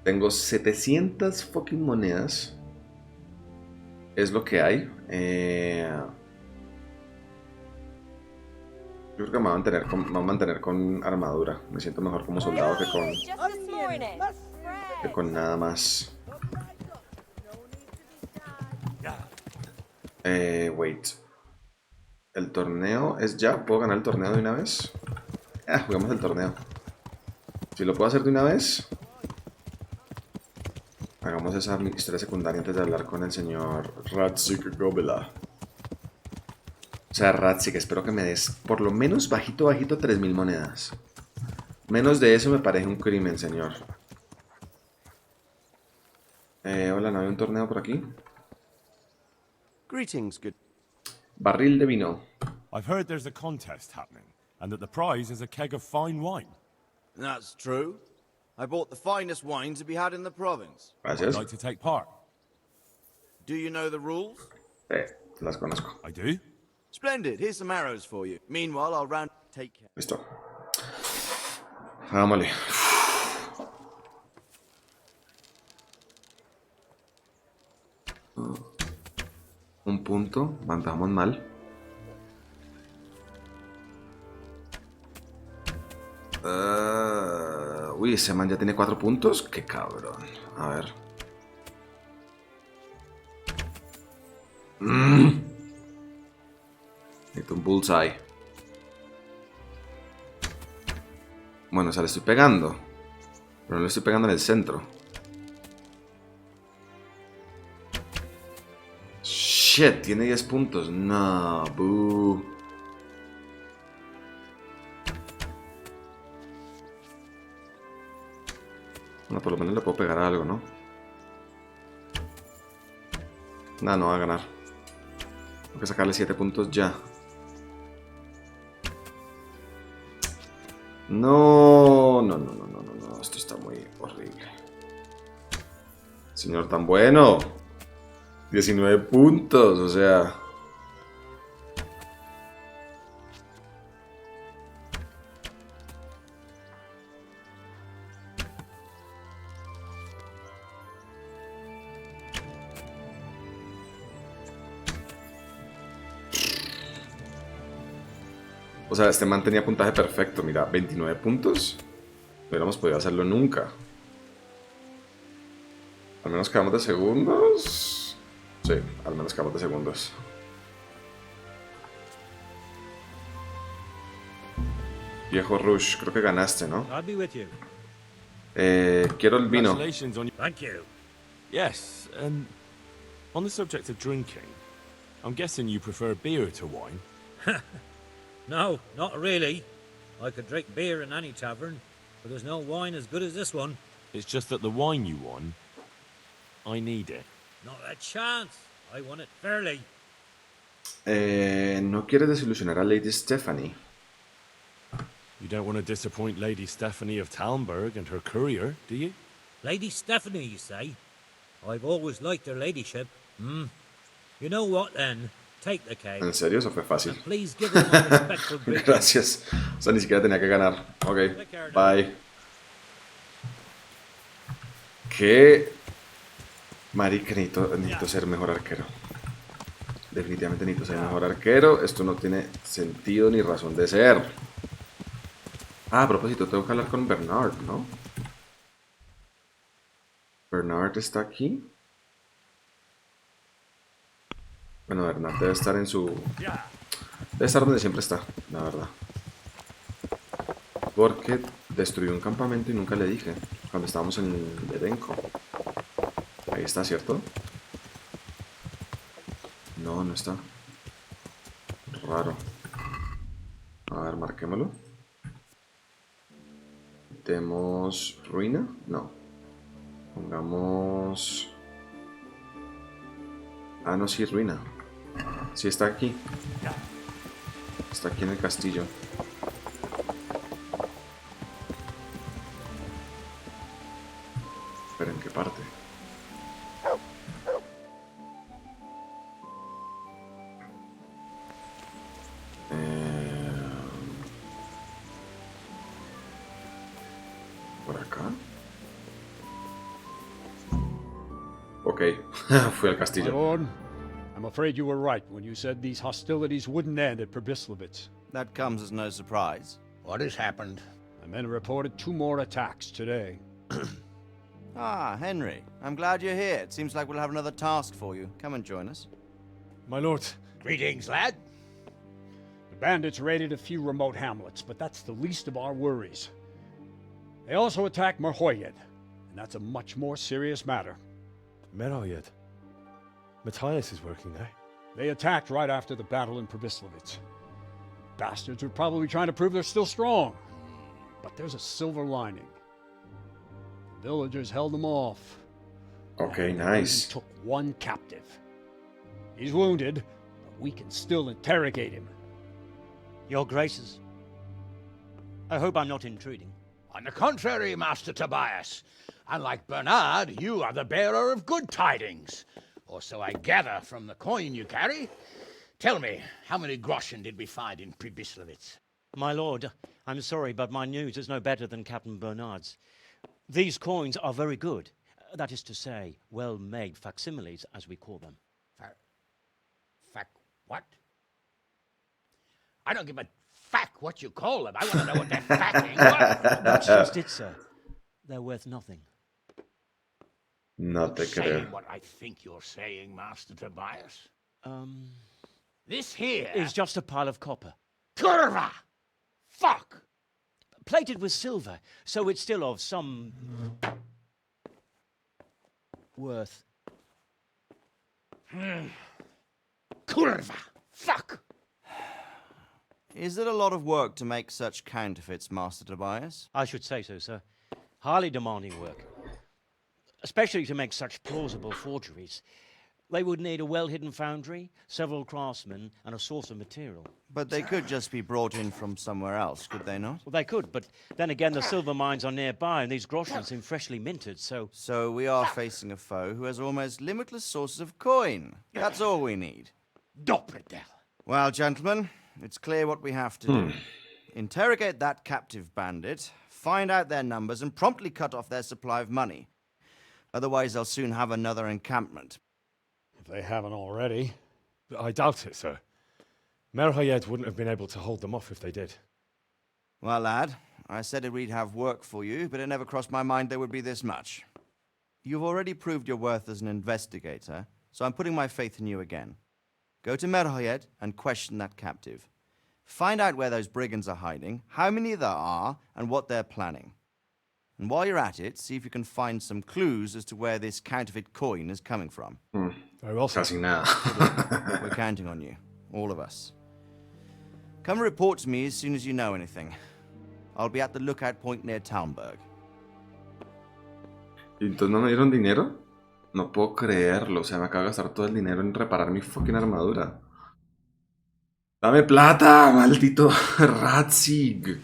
Tengo 700 fucking monedas. Es lo que hay. Yo creo que me voy a mantener con armadura. Me siento mejor como soldado que con nada más. Wait. ¿El torneo es ya? ¿Puedo ganar el torneo de una vez? Juguemos el torneo. Si lo puedo hacer de una vez, hagamos esa historia secundaria antes de hablar con el señor Radzik Gobela. O sea, Radzik, espero que me des por lo menos bajito 3000 monedas. Menos de eso me parece un crimen, señor. Hola, ¿no hay un torneo por aquí? Greetings, good. Barril de vino. I've heard there's a contest happening, and that the prize is a keg of fine wine. That's true. I bought the finest wine to be had in the province. Gracias. I'd like to take part. Do you know the rules? Las conozco. I do? Splendid. Here's some arrows for you. Meanwhile, I'll round... Take care. Listo. Vámonos. Un punto. Vamos mal. Uy, ese man ya tiene 4 puntos. Qué cabrón. A ver. Necesito un bullseye. Bueno, o sea, le estoy pegando. Pero no le estoy pegando en el centro. Shit, tiene 10 puntos. No, boo. Bueno, por lo menos le puedo pegar a algo, ¿no? Nada, no va a ganar. Tengo que sacarle 7 puntos ya. No. Esto está muy horrible. Señor tan bueno. 19 puntos, o sea. O sea, este man tenía puntaje perfecto, mira, 29 puntos. No hubiéramos podido hacerlo nunca. Al menos quedamos de segundos. Sí, al menos quedamos de segundos. Viejo Rush, creo que ganaste, ¿no? Quiero el vino. Thank you. Yes, on the subject of drinking, I'm guessing you prefer beer to wine? No, not really. I could drink beer in any tavern, but there's no wine as good as this one. It's just that the wine you won, I need it. Not a chance. I won it fairly. No quieres desilusionar a Lady Stephanie. You don't want to disappoint Lady Stephanie of Talmberg and her courier, do you? Lady Stephanie, you say? I've always liked her ladyship. You know what, then? Take the cake. En serio, eso fue fácil. And please give her my respectful greetings. Gracias. O sea, ni siquiera tenía que ganar. Ok, bye. ¿Qué? Marica, necesito ser mejor arquero. Definitivamente necesito ser mejor arquero. Esto no tiene sentido ni razón de ser. Ah, a propósito, tengo que hablar con Bernard, ¿no? Bernard está aquí. Bueno, Bernard debe estar en su... Debe estar donde siempre está, la verdad. Porque destruyó un campamento y nunca le dije. Cuando estábamos en el elenco. Ahí está, ¿cierto? No, no está. Raro. A ver, marquémoslo. Demos ruina. No. Pongamos... Ah, no, sí, ruina. Sí, está aquí. Está aquí en el castillo. Pero ¿en qué parte? ¿Por acá? Ok, fui al castillo. My lord, I'm afraid you were right when you said these hostilities wouldn't end at Probislavitz. That comes as no surprise. What has happened? My men reported 2 more attacks today. Ah, Henry. I'm glad you're here. It seems like we'll have another task for you. Come and join us. My lord. Greetings, lad. The bandits raided a few remote hamlets, but that's the least of our worries. They also attacked Merhoyed, and that's a much more serious matter. Merhoyed? Matthias is working there. They attacked right after the battle in Probislavitz. Bastards were probably trying to prove they're still strong. But there's a silver lining. The villagers held them off. Okay, nice. Took 1 captive. He's wounded, but we can still interrogate him. Your Graces, I hope I'm not intruding. On the contrary, Master Tobias. Unlike Bernard, you are the bearer of good tidings. Or so I gather from the coin you carry. Tell me, how many groschen did we find in Probislavitz? My lord, I'm sorry, but my news is no better than Captain Bernard's. These coins are very good. That is to say, well-made facsimiles, as we call them. What? I don't give a what you call them. I want to know what they're facking. What? That's just it, sir. They're worth nothing. No te creo. Saying what I think you're saying, Master Tobias? This here is just a pile of copper. Curva! Fuck! Plated with silver, so it's still of some worth. Curva! Fuck! Is it a lot of work to make such counterfeits, Master Tobias? I should say so, sir. Highly demanding work. Especially to make such plausible forgeries. They would need a well-hidden foundry, several craftsmen, and a source of material. But they could just be brought in from somewhere else, could they not? Well, they could, but then again, the silver mines are nearby, and these groschen seem freshly minted, so... So we are facing a foe who has almost limitless sources of coin. That's all we need. Doppelder. Well, gentlemen, it's clear what we have to do. Interrogate that captive bandit, find out their numbers, and promptly cut off their supply of money. Otherwise, they'll soon have another encampment. If they haven't already. I doubt it, sir. Merhayed wouldn't have been able to hold them off if they did. Well, lad, I said we'd have work for you, but it never crossed my mind there would be this much. You've already proved your worth as an investigator, so I'm putting my faith in you again. Go to Merhayed and question that captive. Find out where those brigands are hiding, how many there are, and what they're planning. And while you're at it, see if you can find some clues as to where this counterfeit coin is coming from. Very well, sir. We're counting on you, all of us. Come report to me as soon as you know anything. I'll be at the lookout point near Talmberg. ¿Y entonces no me dieron dinero? No puedo creerlo, o sea, me acabo de gastar todo el dinero en reparar mi fucking armadura. ¡Dame plata, maldito Ratzig!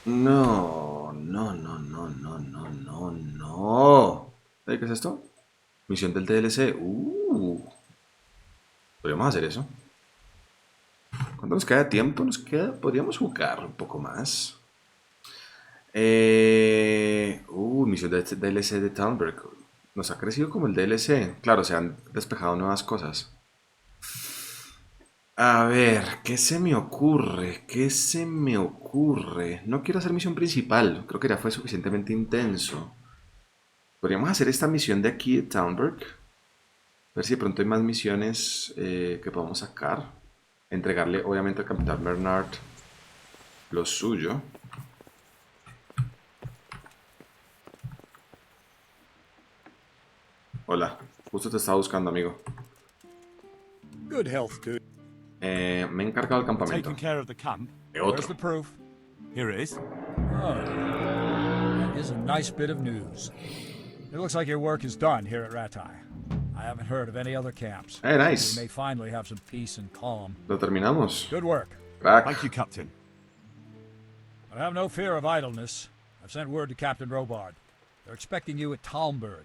No, no, no, no, no, no, no, no. ¿Qué es esto? Misión del DLC. Podríamos hacer eso. ¿Cuánto nos queda de tiempo? Nos queda. Podríamos jugar un poco más. Misión del DLC de Talmberg. Nos ha crecido como el DLC. Claro, se han despejado nuevas cosas. A ver, ¿qué se me ocurre? ¿Qué se me ocurre? No quiero hacer misión principal. Creo que ya fue suficientemente intenso. Podríamos hacer esta misión de aquí de Talmberg. A ver si de pronto hay más misiones que podamos sacar. Entregarle, obviamente, al capitán Bernard lo suyo. Hola, justo te estaba buscando, amigo. Good health, dude. Me he encargado del campamento. Taking care of the camp. Where's the proof? Here it is. Oh, that is a nice bit of news. It looks like your work is done here at Ratai. I haven't heard of any other camps. Hey, nice. We may finally have some peace and calm. Lo terminamos. Good work. Crack. Thank you, Captain. I have no fear of idleness. I've sent word to Captain Robard. They're expecting you at Talmberg.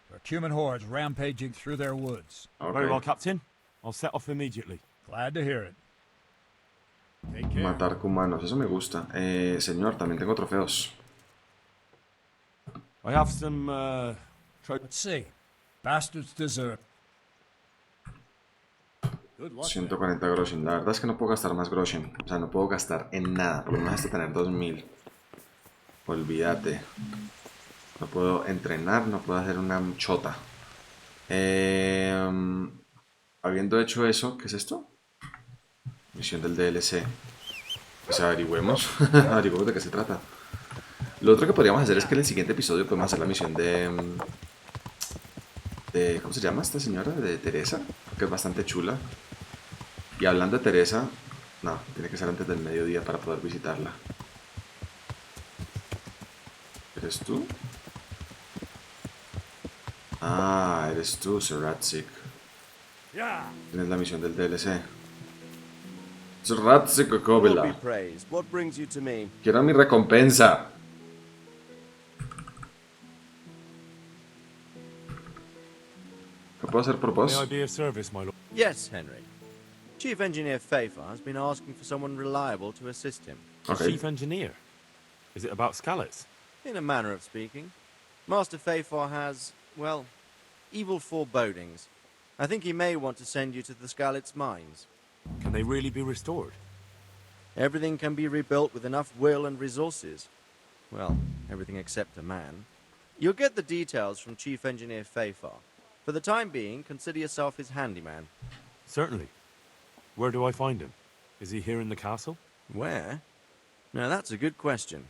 There are Cuman hordes rampaging through their woods. Okay. Very well, Captain. I'll set off immediately. Glad to hear it. Take care. Matar cumanos, eso me gusta. Señor, también tengo trofeos. I have some, Let's see. Bastards deserve. Good luck. 140 groschen. La verdad es que no puedo gastar más groschen. O sea, no puedo gastar en nada. Por lo menos hasta tener 2000. Olvídate. No puedo entrenar, no puedo hacer una chota. Habiendo hecho eso, ¿qué es esto? Misión del DLC. Pues averigüemos. Averigüemos de qué se trata. Lo otro que podríamos hacer es que en el siguiente episodio podemos hacer la misión de ¿cómo se llama esta señora? De Teresa, que es bastante chula. Y hablando de Teresa, no, tiene que ser antes del mediodía para poder visitarla. ¿Eres tú? Ah, eres tú, Seratsic. Tienes la misión del DLC. Seratsic Kobela. Quiero mi recompensa. ¿Qué puedo hacer por vos? may I be of service, my lord? Yes, Henry. Chief Engineer Fafer has been asking for someone reliable to assist him. Okay. Chief engineer? Is it about Scalets? In a manner of speaking. Master Fafer has, well, evil forebodings. I think he may want to send you to the Scalets mines. Can they really be restored? Everything can be rebuilt with enough will and resources. Well, everything except a man. You'll get the details from Chief Engineer Fafer. For the time being, consider yourself his handyman. Certainly. Where do I find him? Is he here in the castle? Where? Now that's a good question.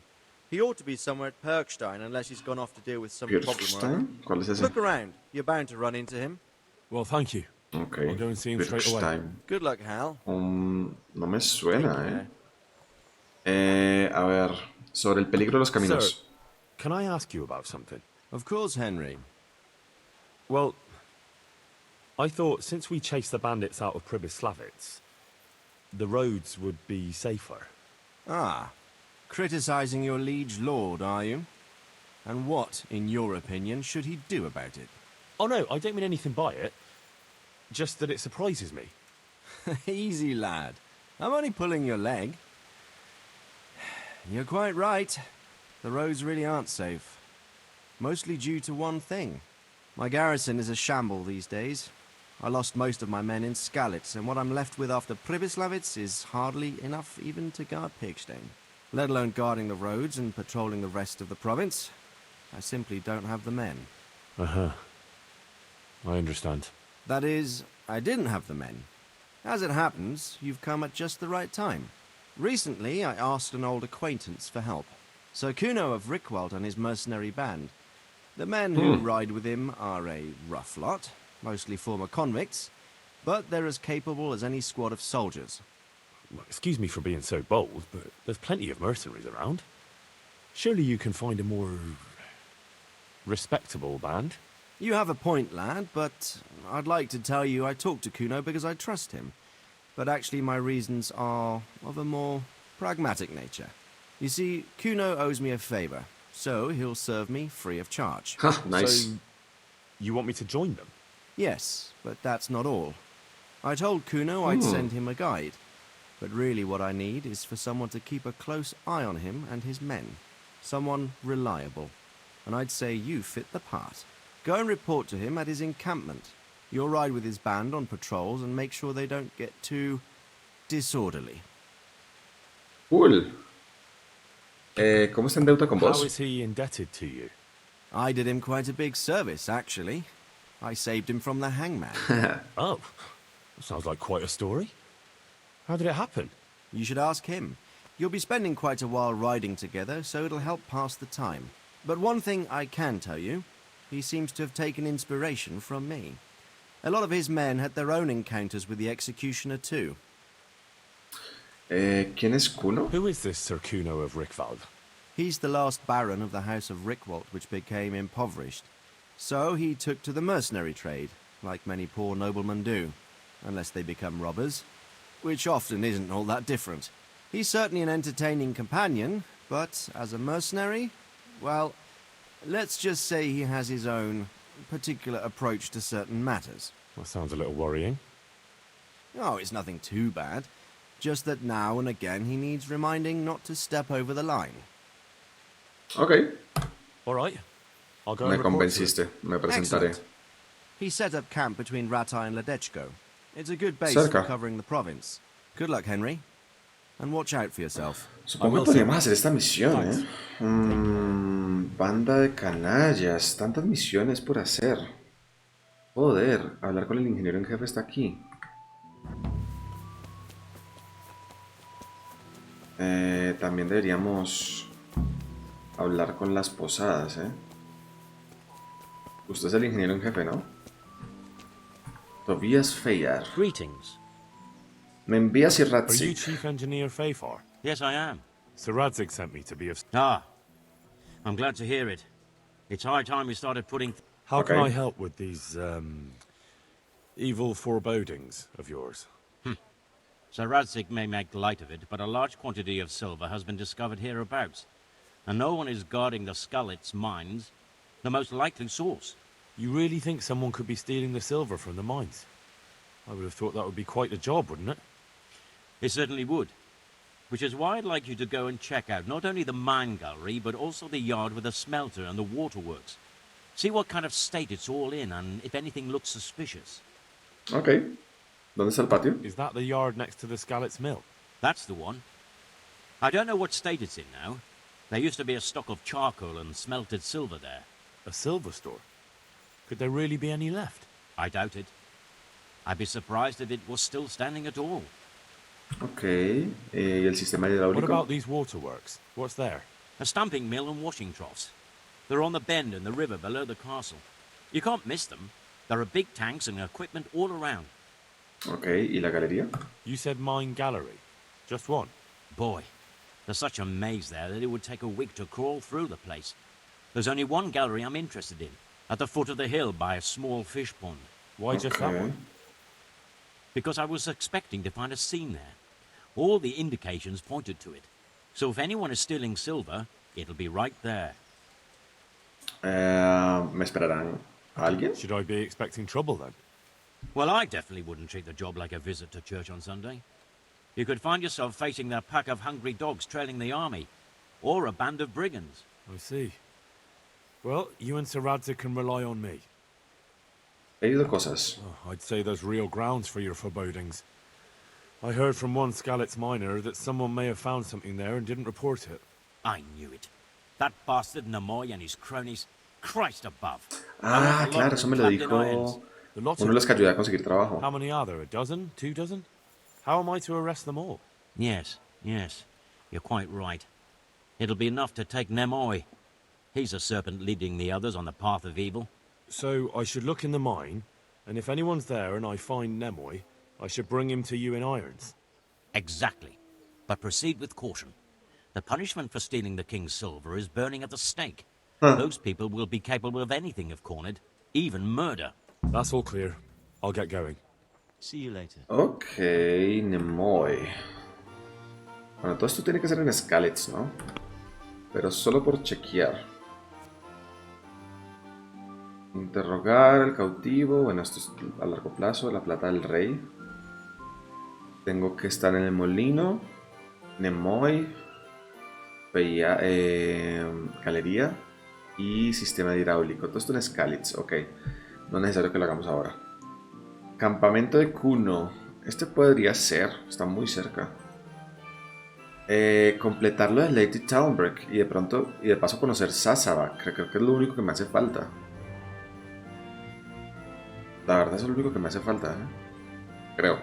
He ought to be somewhere at Perkstein unless he's gone off to deal with some problem or other. ¿Cuál es ese? Look around. You're bound to run into him. Well, thank you. Okay. I'll go and see him straight away. Time. Good luck, Hal. No me suena, a ver, sobre el peligro de los caminos. Sir, can I ask you about something? Of course, Henry. Well, I thought since we chased the bandits out of Pribyslavitz, the roads would be safer. Ah, criticizing your liege lord, are you? And what, in your opinion, should he do about it? Oh no, I don't mean anything by it. Just that it surprises me. Easy, lad. I'm only pulling your leg. You're quite right. The roads really aren't safe. Mostly due to one thing. My garrison is a shamble these days. I lost most of my men in Skalitz, and what I'm left with after Pribyslavitz is hardly enough even to guard Pigstein. Let alone guarding the roads and patrolling the rest of the province. I simply don't have the men. Uh-huh. I understand. That is, I didn't have the men. As it happens, you've come at just the right time. Recently, I asked an old acquaintance for help. Sir Kuno of Rickwald and his mercenary band. The men who ride with him are a rough lot, mostly former convicts, but they're as capable as any squad of soldiers. Well, excuse me for being so bold, but there's plenty of mercenaries around. Surely you can find a more respectable band? You have a point, lad, but I'd like to tell you I talked to Kuno because I trust him. But actually my reasons are of a more pragmatic nature. You see, Kuno owes me a favor, so he'll serve me free of charge. Nice. So, you want me to join them? Yes, but that's not all. I told Kuno I'd send him a guide, but really what I need is for someone to keep a close eye on him and his men. Someone reliable. And I'd say you fit the part. Go and report to him at his encampment. You'll ride with his band on patrols and make sure they don't get too disorderly. Cool. ¿Cómo está en deuda con vos? How is he indebted to you? I did him quite a big service, actually. I saved him from the hangman. Oh, that sounds like quite a story. How did it happen? You should ask him. You'll be spending quite a while riding together, so it'll help pass the time. But one thing I can tell you, he seems to have taken inspiration from me. A lot of his men had their own encounters with the executioner too. ¿Quién es Kuno? Who is this Sir Kuno of Rickwald? He's the last baron of the House of Rickwald, which became impoverished. So he took to the mercenary trade, like many poor noblemen do, unless they become robbers, which often isn't all that different. He's certainly an entertaining companion, but as a mercenary, well, let's just say he has his own particular approach to certain matters. That sounds a little worrying. Oh, it's nothing too bad. Just that now and again he needs reminding not to step over the line. Okay. All right. I'll go Me and report to convenciste. him. Me presentaré. Excellent. He set up camp between Ratai and Ledechko. It's a good base Cerca. for covering the province. Good luck, Henry. And watch out for yourself. Supongo que podríamos hacer esta misión, ¿eh? Banda de canallas. Tantas misiones por hacer. Joder, hablar con el ingeniero en jefe está aquí. También deberíamos hablar con las posadas, ¿eh? Usted es el ingeniero en jefe, ¿no? Tobias Feyar. Greetings. Me envías y Are you Ratzi. Chief Engineer Fayfar? Yes, I am. Sir Radzig sent me to be of... Ah, I'm glad to hear it. It's high time we started putting... How can Okay. I help with these, evil forebodings of yours? Sir Radzig may make light of it, but a large quantity of silver has been discovered hereabouts. And no one is guarding the Skalitz mines, the most likely source. You really think someone could be stealing the silver from the mines? I would have thought that would be quite a job, wouldn't it? It certainly would. Which is why I'd like you to go and check out not only the mine gallery, but also the yard with the smelter and the waterworks. See what kind of state it's all in, and if anything looks suspicious. Ok. ¿Dónde está el patio? Is that the yard next to the Skalitz mill? That's the one. I don't know what state it's in now. There used to be a stock of charcoal and smelted silver there. A silver store? Could there really be any left? I doubt it. I'd be surprised if it was still standing at all. Ok. ¿Y el sistema What hidráulico? about these waterworks? What's there? A stamping mill and washing troughs. They're on the bend in the river below the castle. You can't miss them. There are big tanks and equipment all around. Ok. ¿Y la galería? You said mine gallery. Just one? Boy, there's such a maze there that it would take a week to crawl through the place. There's only one gallery I'm interested in, at the foot of the hill by a small fish pond. Why just that one? Because I was expecting to find a scene there. All the indications pointed to it. So if anyone is stealing silver, it'll be right there. ¿Me esperarán a alguien? Should I be expecting trouble then? Well, I definitely wouldn't treat the job like a visit to church on Sunday. You could find yourself facing a pack of hungry dogs trailing the army, or a band of brigands. I see. Well, you and Sir Radzig can rely on me. He oído cosas. Oh, I'd say there's real grounds for your forebodings. I heard from one Skalitz miner that someone may have found something there and didn't report it. I knew it. That bastard Namoy and his cronies. Christ above. Ah, claro, eso me lo dijo uno de los que ayuda a conseguir trabajo. How many are there? A dozen? 2 dozen? How am I to arrest them all? Yes. You're quite right. It'll be enough to take Nemoy. He's a serpent leading the others on the path of evil. So I should look in the mine, and if anyone's there and I find Nemoy, I should bring him to you in irons. Exactly. But proceed with caution. The punishment for stealing the king's silver is burning at the stake. Those people will be capable of anything if cornered, even murder. That's all clear. I'll get going. See you later. Ok, Nemoy. Bueno, todo esto tiene que ser en Skalitz, ¿no? Pero solo por chequear. Interrogar al cautivo. Bueno, esto es a largo plazo. La plata del rey. Tengo que estar en el molino. Nemoy. Galería. Y sistema hidráulico. Todo esto en Skalitz. Ok. No es necesario que lo hagamos ahora. Campamento de Kuno. Este podría ser. Está muy cerca. Completarlo de Lady Talbreak. Y de paso conocer Sasaba. Creo que es lo único que me hace falta. La verdad es lo único que me hace falta, creo.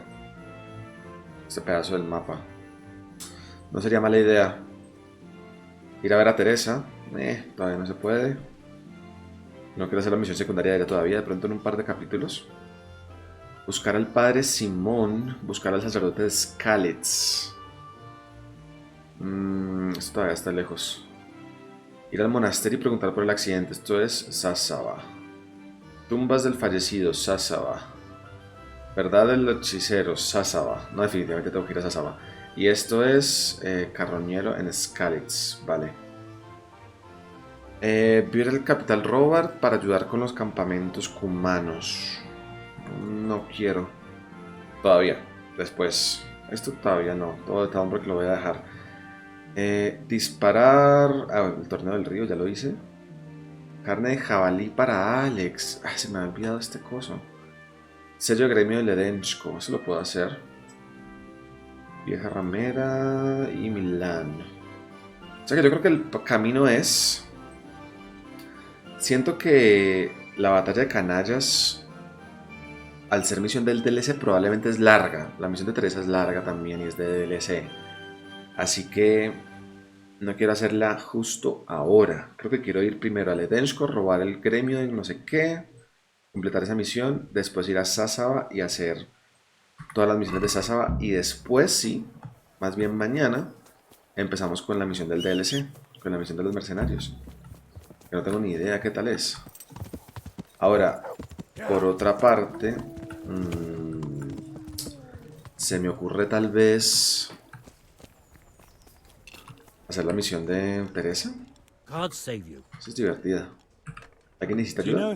Este pedazo del mapa. No sería mala idea. Ir a ver a Teresa. Todavía no se puede. No quiero hacer la misión secundaria de ella todavía. De pronto en un par de capítulos. Buscar al padre Simón. Buscar al sacerdote de Skalitz. Esto todavía está lejos. Ir al monasterio y preguntar por el accidente. Esto es Sasaba. Tumbas del fallecido, Sasaba. Verdad del hechicero, Sasaba. No, definitivamente tengo que ir a Sasaba. Y esto es carroñero en Skalitz. Vale. Ver el capital Robert para ayudar con los campamentos cumanos. No quiero. Todavía. Después. Esto todavía no. Todo de Talbrook lo voy a dejar. Disparar. El torneo del río ya lo hice. Carne de jabalí para Alex. Se me ha olvidado este coso. Sello de gremio de Ledensko. Eso lo puedo hacer. Vieja ramera y Milán. O sea que yo creo que el camino es... Siento que la batalla de canallas, al ser misión del DLC, probablemente es larga. La misión de Teresa es larga también y es de DLC. Así que no quiero hacerla justo ahora. Creo que quiero ir primero a Ledensko, robar el gremio de no sé qué, completar esa misión, después ir a Sasaba y hacer todas las misiones de Sasaba. Y después, sí, más bien mañana, empezamos con la misión del DLC, con la misión de los mercenarios. Que no tengo ni idea qué tal es. Ahora, por otra parte, se me ocurre tal vez hacer la misión de Teresa. God save you. Eso es divertida. ¿Alguien necesita ayuda?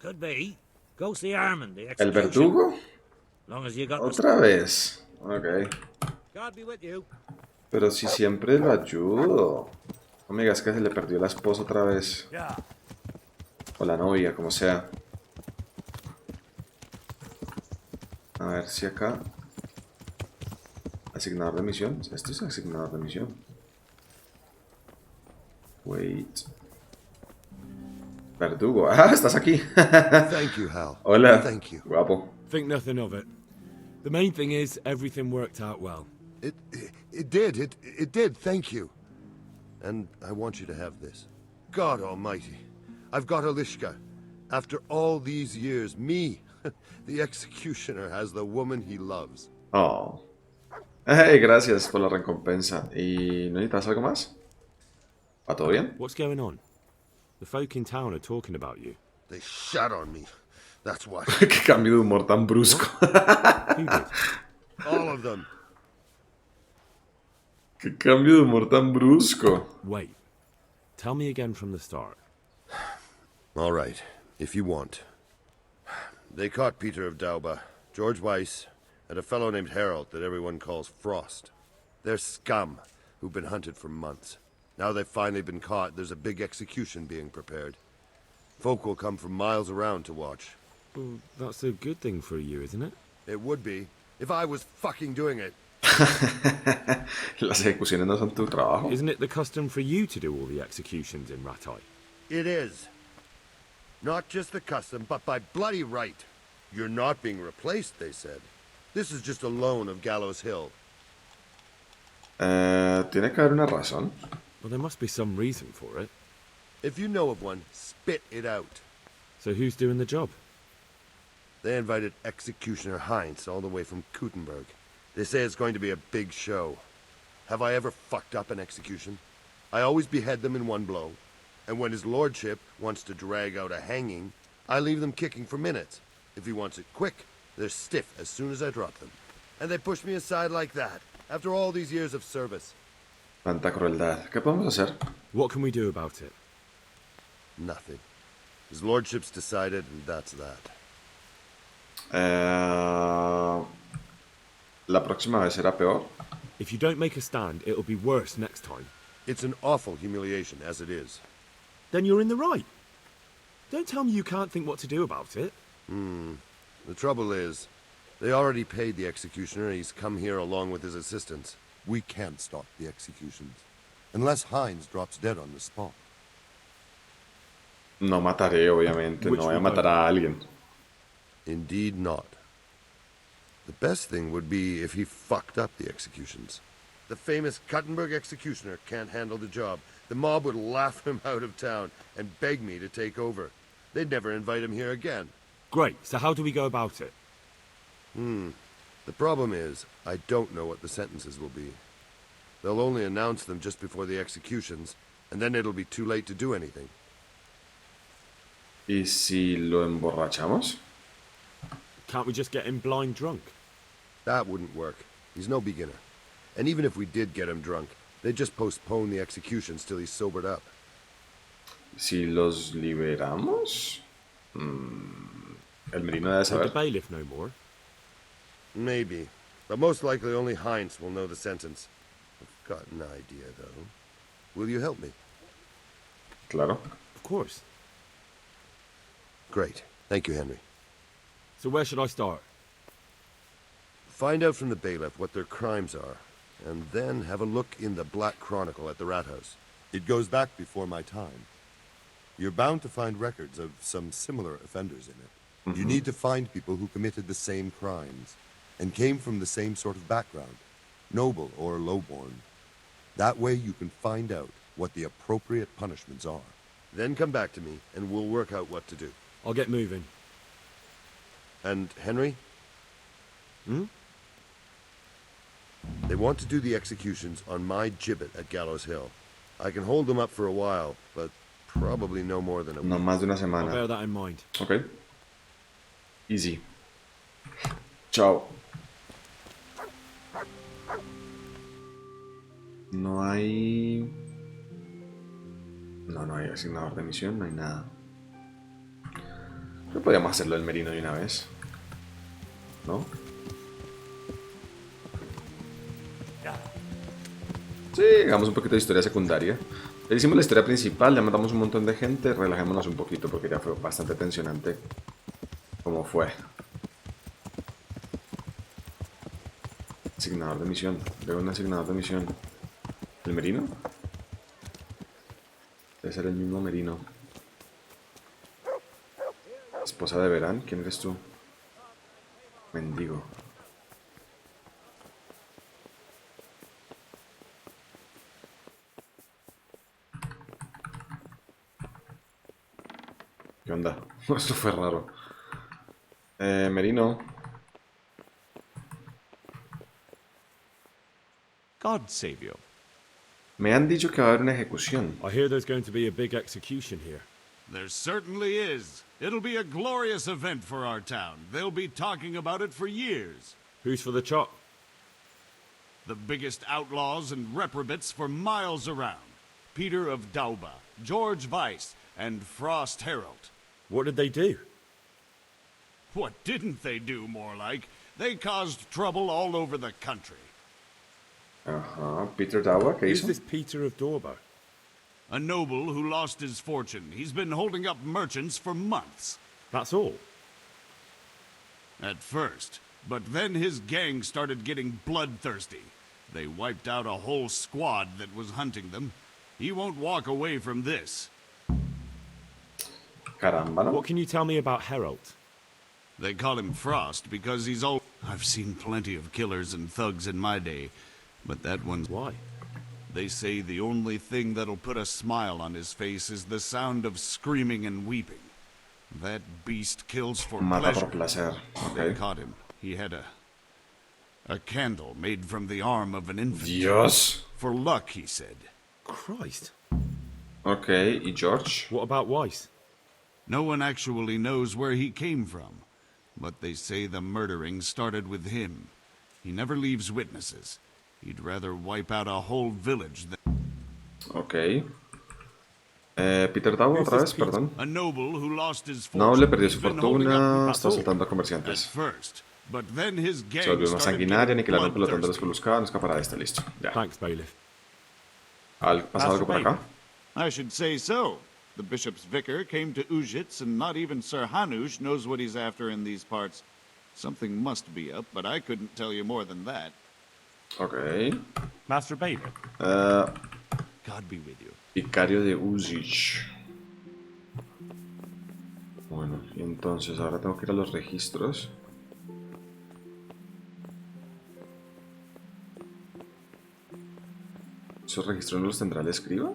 Could be. Go see Armand, the ¿El verdugo? Long as you got Otra vez. Ok. God be with you. Pero si siempre lo ayudo. No me digas que se le perdió la esposa otra vez. O la novia, como sea. A ver si acá... Asignador de misión. Esto es asignador de misión. Wait. Verdugo. Ah, estás aquí. Thank you, Hal. Hola. Thank you. Guapo. Think nothing of it. The main thing is everything worked out well. It did, thank you. And I want you to have this. God almighty. I've got Alishka. After all these years, me, the executioner, has the woman he loves. Oh. Hey, gracias por la recompensa. ¿Y no necesitas algo más? ¿Va todo bien? What's going on? The folk in town are talking about you. They shat on me. That's what. Qué cambio de humor tan brusco. All of them. Qué cambio de humor tan brusco. Wait. Tell me again from the start. All right, if you want. They caught Peter of Dauba, George Weiss, and a fellow named Harold that everyone calls Frost. They're scum who've been hunted for months. Now they've finally been caught, there's a big execution being prepared. Folk will come from miles around to watch. Well, that's a good thing for you, isn't it? It would be, if I was fucking doing it. Las ejecuciones no son tu trabajo. Isn't it the custom for you to do all the executions in Rattay? It is. Not just the custom, but by bloody right. You're not being replaced, they said. This is just a loan of Gallows Hill. Tiene que haber una razón. Well, there must be some reason for it. If you know of one, spit it out. So who's doing the job? They invited Executioner Heinz all the way from Kuttenberg. They say it's going to be a big show. Have I ever fucked up an execution? I always behead them in one blow. And when his lordship wants to drag out a hanging, I leave them kicking for minutes. If he wants it quick, they're stiff as soon as I drop them. And they push me aside like that, after all these years of service. Tanta crueldad. ¿Qué podemos hacer? What can we do about it? Nothing. His lordship's decided, and that's that. La próxima vez será peor. If you don't make a stand, it'll be worse next time. It's an awful humiliation, as it is. Then you're in the right. Don't tell me you can't think what to do about it. The trouble is, they already paid the executioner, and he's come here along with his assistants. We can't stop the executions, unless Heinz drops dead on the spot. No mataré, obviamente. No voy a matar a alguien. Indeed not. The best thing would be if he fucked up the executions. The famous Kuttenberg executioner can't handle the job. The mob would laugh him out of town and beg me to take over. They'd never invite him here again. Great, so how do we go about it? The problem is, I don't know what the sentences will be. They'll only announce them just before the executions, and then it'll be too late to do anything. ¿Y si lo emborrachamos? Can't we just get him blind drunk? That wouldn't work. He's no beginner. And even if we did get him drunk, they'd just postpone the executions till he's sobered up. Si los liberamos? El Merino debe Would saber. the bailiff know more? Maybe. But most likely only Heinz will know the sentence. I've got an idea, though. Will you help me? Claro. Of course. Great. Thank you, Henry. So where should I start? Find out from the bailiff what their crimes are, and then have a look in the Black Chronicle at the Rat House. It goes back before my time. You're bound to find records of some similar offenders in it. You need to find people who committed the same crimes and came from the same sort of background, noble or lowborn. That way you can find out what the appropriate punishments are. Then come back to me, and we'll work out what to do. I'll get moving. And Henry? They want to do the executions on my gibbet at Gallows Hill. I can hold them up for a while, but probably no more than a week. No más de una I'll semana. bear that in mind. Ok. Easy. Chao. No hay... No hay asignador de misión, no hay nada. Pero podríamos hacerlo del Merino de una vez. ¿No? Sí, hagamos un poquito de historia secundaria. Ya hicimos la historia principal, ya matamos un montón de gente. Relajémonos un poquito porque ya fue bastante tensionante como fue. Asignador de misión. Veo un asignador de misión. ¿El Merino? Debe ser el mismo Merino. Esposa de Verán, ¿quién eres tú? Mendigo. ¿Qué onda? Esto fue raro. Merino. God save you. Me han dicho que va a haber una ejecución. I hear there's going to be a big execution here. There certainly is. It'll be a glorious event for our town. They'll be talking about it for years. Who's for the chop? The biggest outlaws and reprobates for miles around. Peter of Dauba, George Weiss, and Frost Herald. What did they do? What didn't they do, more like? They caused trouble all over the country. Peter Dauba, ¿qué Who's hizo? this Peter of Dorba? A noble who lost his fortune. He's been holding up merchants for months. That's all? At first, but then his gang started getting bloodthirsty. They wiped out a whole squad that was hunting them. He won't walk away from this. Caramba, ¿no? What can you tell me about Herald? They call him Frost because he's old. I've seen plenty of killers and thugs in my day, but that one's... Why? They say the only thing that'll put a smile on his face is the sound of screaming and weeping. That beast kills for Mata pleasure. por placer. Okay. They caught him. He had a candle made from the arm of an infant. Dios. For luck, he said. Christ. Okay, ¿y George? What about Weiss? No one actually knows where he came from, but they say the murdering started with him. He never leaves witnesses. He'd rather wipe out a whole village than... Ok. Peter Dawo, otra vez, perdón. A noble who lost his Noble fortune. perdió su He's been holding fortuna, up está asaltando a at comerciantes. first, but then his gang Se volvió una started sanguinaria, getting aniquilaron el pelotón de los bloodthirsty. Pelusca, no escapará de esta, listo. Ya. Thanks, Bailiff. ¿Pasado algo por acá? I should say so. The bishop's vicar came to Ujits, and not even Sir Hanush knows what he's after in these parts. Something must be up, but I couldn't tell you more than that. Ok. Master Bailiff? God be with you. Vicario de Uzic. Bueno, y entonces ahora tengo que ir a los registros. ¿Esos registros no los tendrá el escriba?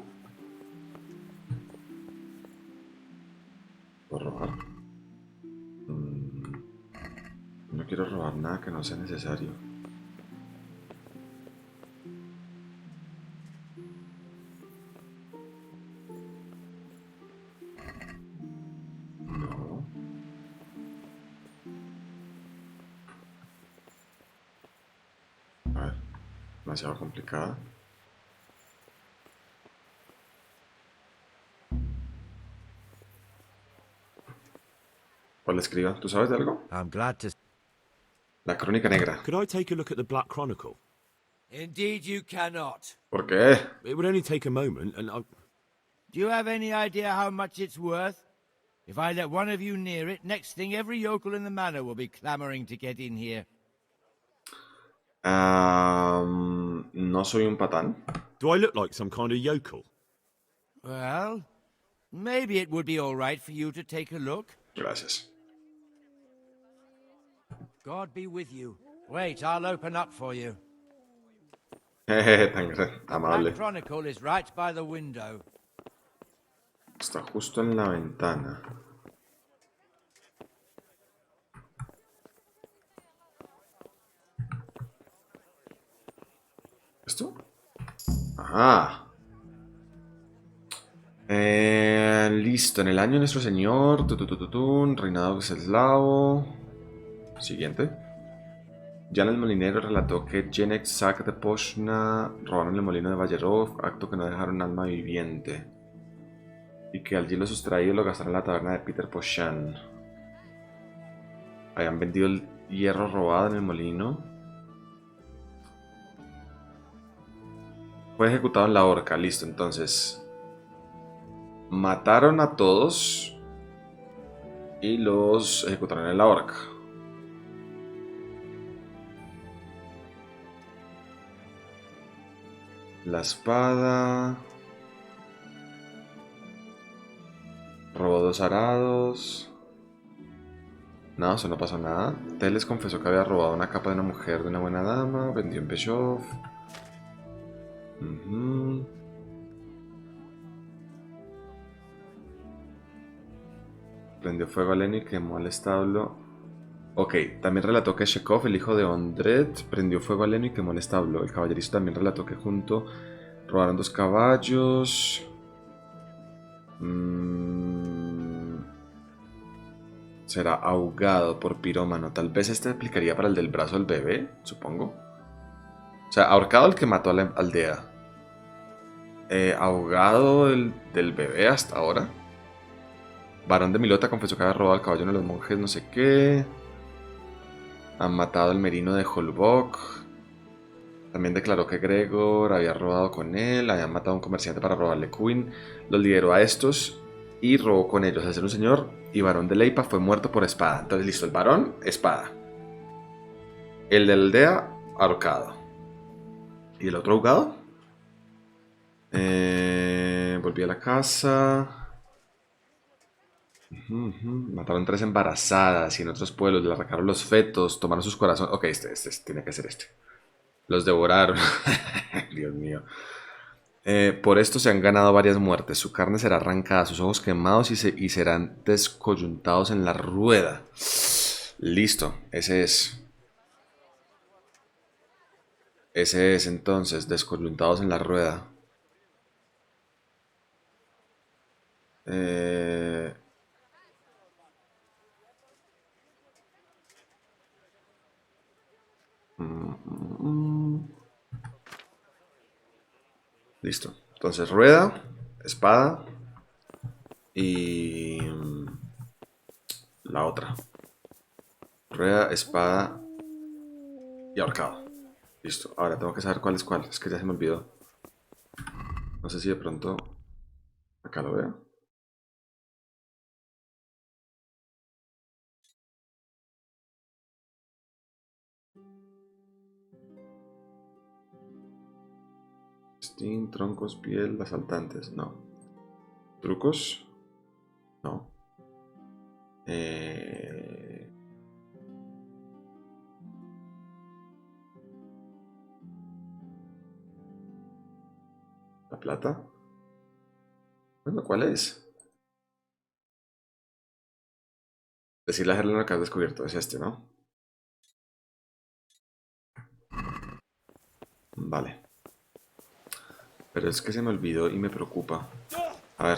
¿Puedo robar? No quiero robar nada que no sea necesario. No. A ver, demasiado complicada. ¿Cuál escriba? ¿Tú sabes de algo? I'm glad to... La crónica negra. Could I take a look at the Black Chronicle? Indeed you cannot. ¿Por qué? It would only take a moment, and I... Do you have any idea how much it's worth? If I let one of you near it, next thing every yokel in the manor will be clamoring to get in here. No soy un patán. Do I look like some kind of yokel? Well, maybe it would be all right for you to take a look. Gracias. God be with you. Wait, I'll open up for you. Tan The amable. Black Chronicle is right by the window. Está justo en la ventana. ¿Esto? Ajá. Listo, en el año de nuestro señor, reinado de Ceslao. Siguiente. Jan el molinero relató que Jenek Sak de Poshna robaron el molino de Vallerov, acto que no dejaron alma viviente. Y que al hielo sustraído lo gastaron en la taberna de Peter Poshan. Habían vendido el hierro robado en el molino. Fue ejecutado en la horca, listo, entonces. Mataron a todos y los ejecutaron en la horca. La espada. Robó 2 arados. No, eso no pasó nada. Teles confesó que había robado una capa de una mujer de una buena dama. Vendió en Peshov. Prendió fuego a Lenny y quemó el establo. Ok, también relató que Shekov, el hijo de Ondred, prendió fuego a Lenny y quemó el establo. El caballerizo también relató que junto robaron 2 caballos. Será ahogado por pirómano. Tal vez este aplicaría para el del brazo del bebé, supongo. O sea, ahorcado el que mató a la aldea. Ahogado el del bebé hasta ahora. Barón de Milota confesó que había robado el caballo de los monjes, no sé qué. Han matado al merino de Holbok. También declaró que Gregor había robado con él. Habían matado a un comerciante para robarle Queen. Los lideró a estos y robó con ellos. Al ser un señor y varón de Leipa fue muerto por espada. Entonces, listo, el varón, espada. El de la aldea, ahorcado. ¿Y el otro ahogado? Volví a la casa. Mataron 3 embarazadas y en otros pueblos le arrancaron los fetos, tomaron sus corazones. Ok, este tiene que ser este. Los devoraron. Dios mío. Por esto se han ganado varias muertes. Su carne será arrancada, sus ojos quemados y serán descoyuntados en la rueda. Listo, ese es. Ese es entonces, descoyuntados en la rueda. Listo. Entonces, rueda, espada y la otra. Rueda, espada y ahorcado. Listo. Ahora tengo que saber cuál es cuál. Es que ya se me olvidó. No sé si de pronto acá lo veo. Steam, troncos, piel, asaltantes. No. Trucos. No. La plata. Bueno, ¿cuál es? Decirle a Helena que has descubierto. Es este, ¿no? Vale. Pero es que se me olvidó y me preocupa. A ver.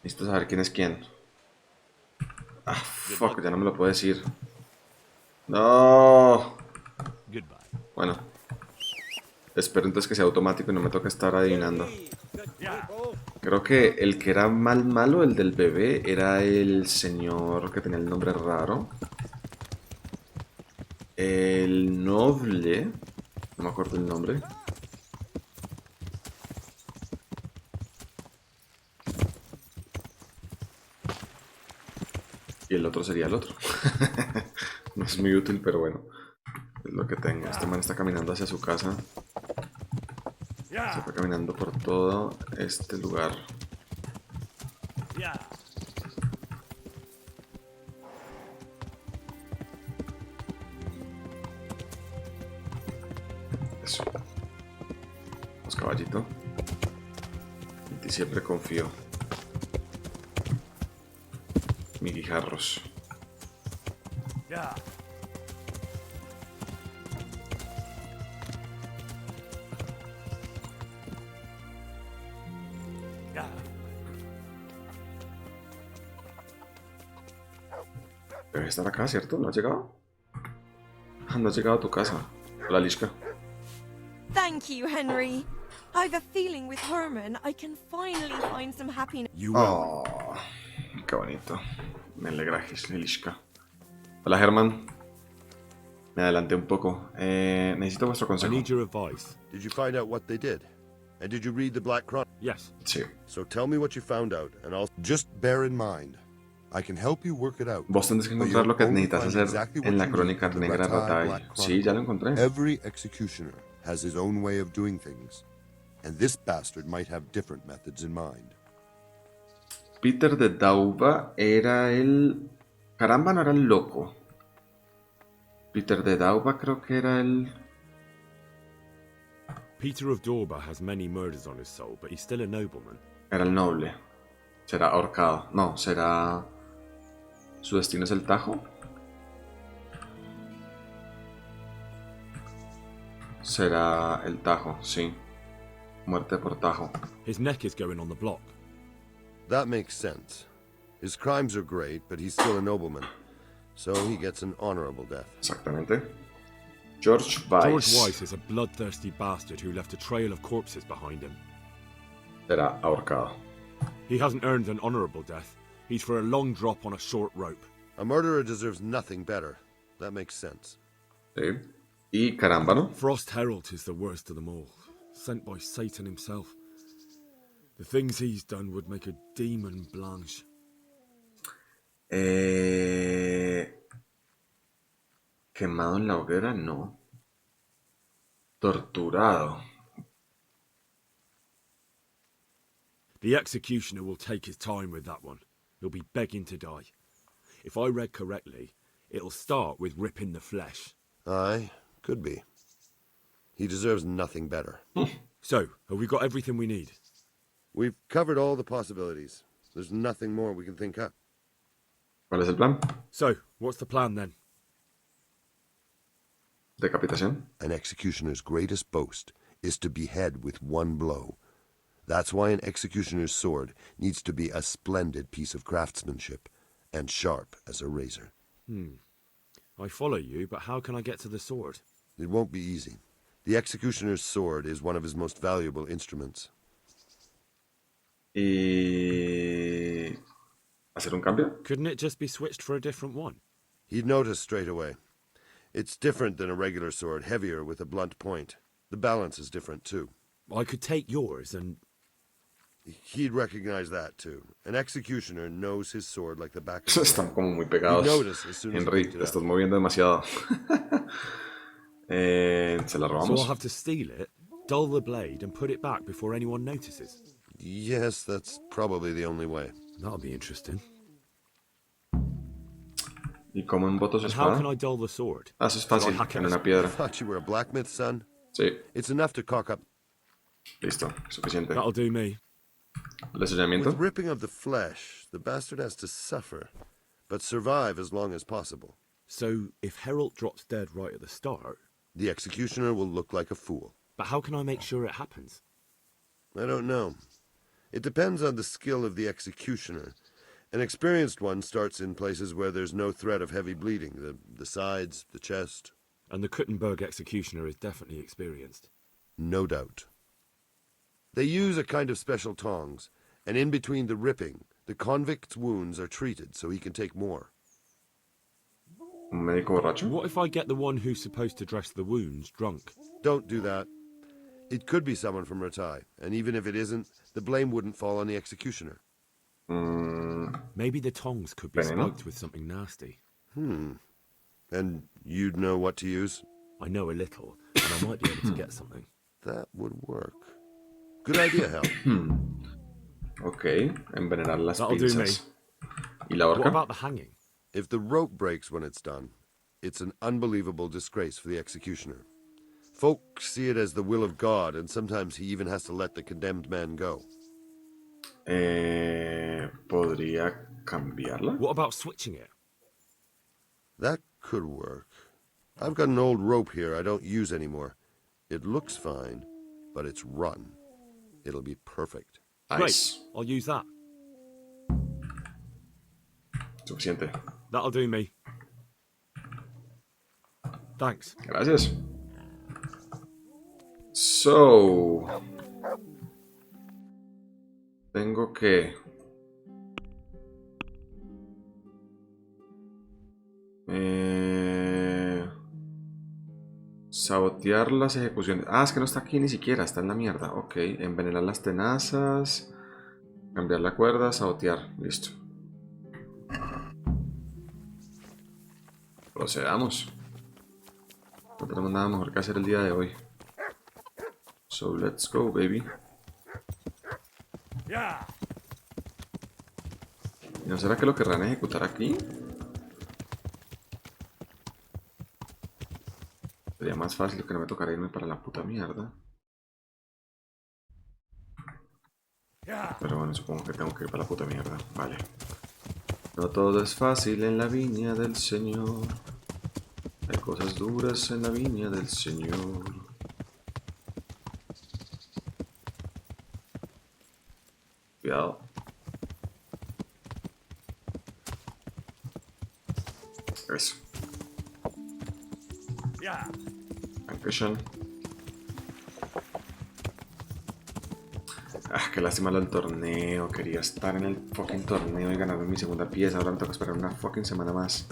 Necesito saber quién es quién. Ah, fuck, ya no me lo puedo decir. No. Bueno. Espero entonces que sea automático y no me toque estar adivinando. Creo que el que era malo, el del bebé, era el señor que tenía el nombre raro. El noble. No me acuerdo el nombre. Y el otro sería el otro. No es muy útil, pero bueno. Es lo que tengo. Este man está caminando hacia su casa. Se está caminando por todo este lugar. Eso. Vamos, caballito. En ti siempre confío. Mi guijarros. Debe estar acá, ¿cierto? ¿No has llegado? No has llegado a tu casa. Hola, Lishka. Thank you, Henry. I've a feeling with Herman I can finally find some happiness. Oh, qué bonito. Me alegra, Lishka. Hola, Herman. Me adelanté un poco. Necesito vuestro consejo. I need your advice. Did you find out what they did? And did you read the Black Chronicle? Yes. Sí. So tell me what you found out, and I'll just bear in mind. I can help you work it out. Vos tendrás que encontrar lo que necesitas hacer en la crónica negra Ratai. Sí, ya lo encontré. Every executioner has his own way of doing things, and this bastard might have different methods in mind. Peter de Dauba era el... Caramba, no era el loco. Peter de Dauba creo que era el... Peter of Dorba has many murders on his soul, but he's still a nobleman. Era el noble. Será ahorcado. No, será... ¿Su destino es el Tajo? Será el Tajo, sí. Muerte por Tajo. His neck is going on the block. That makes sense. His crimes are great, but he's still a nobleman. So he gets an honorable death. Exactamente. George Weiss. George Weiss is a bloodthirsty bastard who left a trail of corpses behind him. Será ahorcado. He hasn't earned an honorable death. He's for a long drop on a short rope. A murderer deserves nothing better. That makes sense. Sí. Y caramba, ¿no? Frost Herald is the worst of them all. Sent by Satan himself. The things he's done would make a demon blanche. Quemado en la hoguera, no. Torturado. The executioner will take his time with that one. He'll be begging to die. If I read correctly, it'll start with ripping the flesh. Aye, could be. He deserves nothing better. So, have we got everything we need? We've covered all the possibilities. There's nothing more we can think up. ¿Cuál es el plan? So, what's the plan then? Decapitación. An executioner's greatest boast is to behead with one blow. That's why an executioner's sword needs to be a splendid piece of craftsmanship and sharp as a razor. I follow you, but how can I get to the sword? It won't be easy. The executioner's sword is one of his most valuable instruments. Y... ¿Hacer un cambio? Couldn't it just be switched for a different one? He'd notice straight away. It's different than a regular sword, heavier with a blunt point. The balance is different too. I could take yours and... He'd recognize that too. An executioner knows his sword like the back of his Están hand. como muy pegados. He'd notice as soon as Henry, he picked te it estás up. moviendo demasiado. ¿Se la So robamos? I'll have to steal it, dull the blade, and put it back before anyone notices. Yes, that's probably the only way. That'll be interesting. ¿Y cómo emboto su And how espada? can I dull the sword? Ah, eso es Can I fácil, hack it en as- una I piedra. thought you were a blacksmith, son. Sí, It's enough to cock up. listo, suficiente. That'll do me. ¿El desollamiento? With ripping of the flesh, the bastard has to suffer, but survive as long as possible. So, if Herald drops dead right at the start... The executioner will look like a fool. But how can I make sure it happens? I don't know. It depends on the skill of the executioner. An experienced one starts in places where there's no threat of heavy bleeding, the sides, the chest. And the Kuttenberg executioner is definitely experienced. No doubt. They use a kind of special tongs, and in between the ripping, the convict's wounds are treated so he can take more. ¿Un médico borracho? What if I get the one who's supposed to dress the wounds drunk? Don't do that. It could be someone from Ratai, and even if it isn't, the blame wouldn't fall on the executioner. Maybe the tongs could be Veneno? spiked with something nasty. And you'd know what to use? I know a little, and I might be able to get something. That would work. Good idea, Hal. Ok, envenenar las That'll do me. pinzas. ¿Y la What horca? about the hanging? If the rope breaks when it's done, it's an unbelievable disgrace for the executioner. Folk see it as the will of God, and sometimes he even has to let the condemned man go. ¿Podría cambiarla? What about switching it? That could work. I've got an old rope here I don't use anymore. It looks fine, but it's rotten. It'll be perfect. Nice. Great, I'll use that. Suficiente. That'll do me. Thanks. Gracias. So... Tengo que... sabotear las ejecuciones. Ah, es que no está aquí ni siquiera, está en la mierda. Ok, envenenar las tenazas. Cambiar la cuerda, sabotear. Listo. Procedamos. No tenemos nada mejor que hacer el día de hoy. So let's go, baby. ¿No será que lo querrán ejecutar aquí? Sería más fácil que no me tocara irme para la puta mierda. Pero bueno, supongo que tengo que ir para la puta mierda. Vale. No todo es fácil en la viña del Señor. Hay cosas duras en la viña del Señor. Cuidado. Eso. Dankeschön. Ah, qué lástima lo del torneo. Quería estar en el fucking torneo y ganarme mi segunda pieza. Ahora me toca esperar una fucking semana más.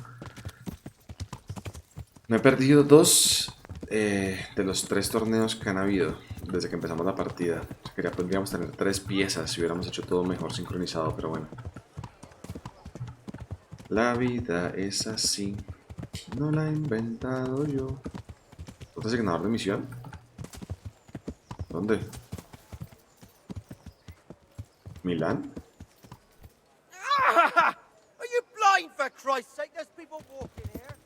Me he perdido 2 de los 3 torneos que han habido desde que empezamos la partida. Podríamos tener 3 piezas si hubiéramos hecho todo mejor sincronizado, pero bueno. La vida es así. No la he inventado yo. ¿Otro asignador de misión? ¿Dónde? ¿Milán? Are you blind, for Christ's sake? There's people walking here.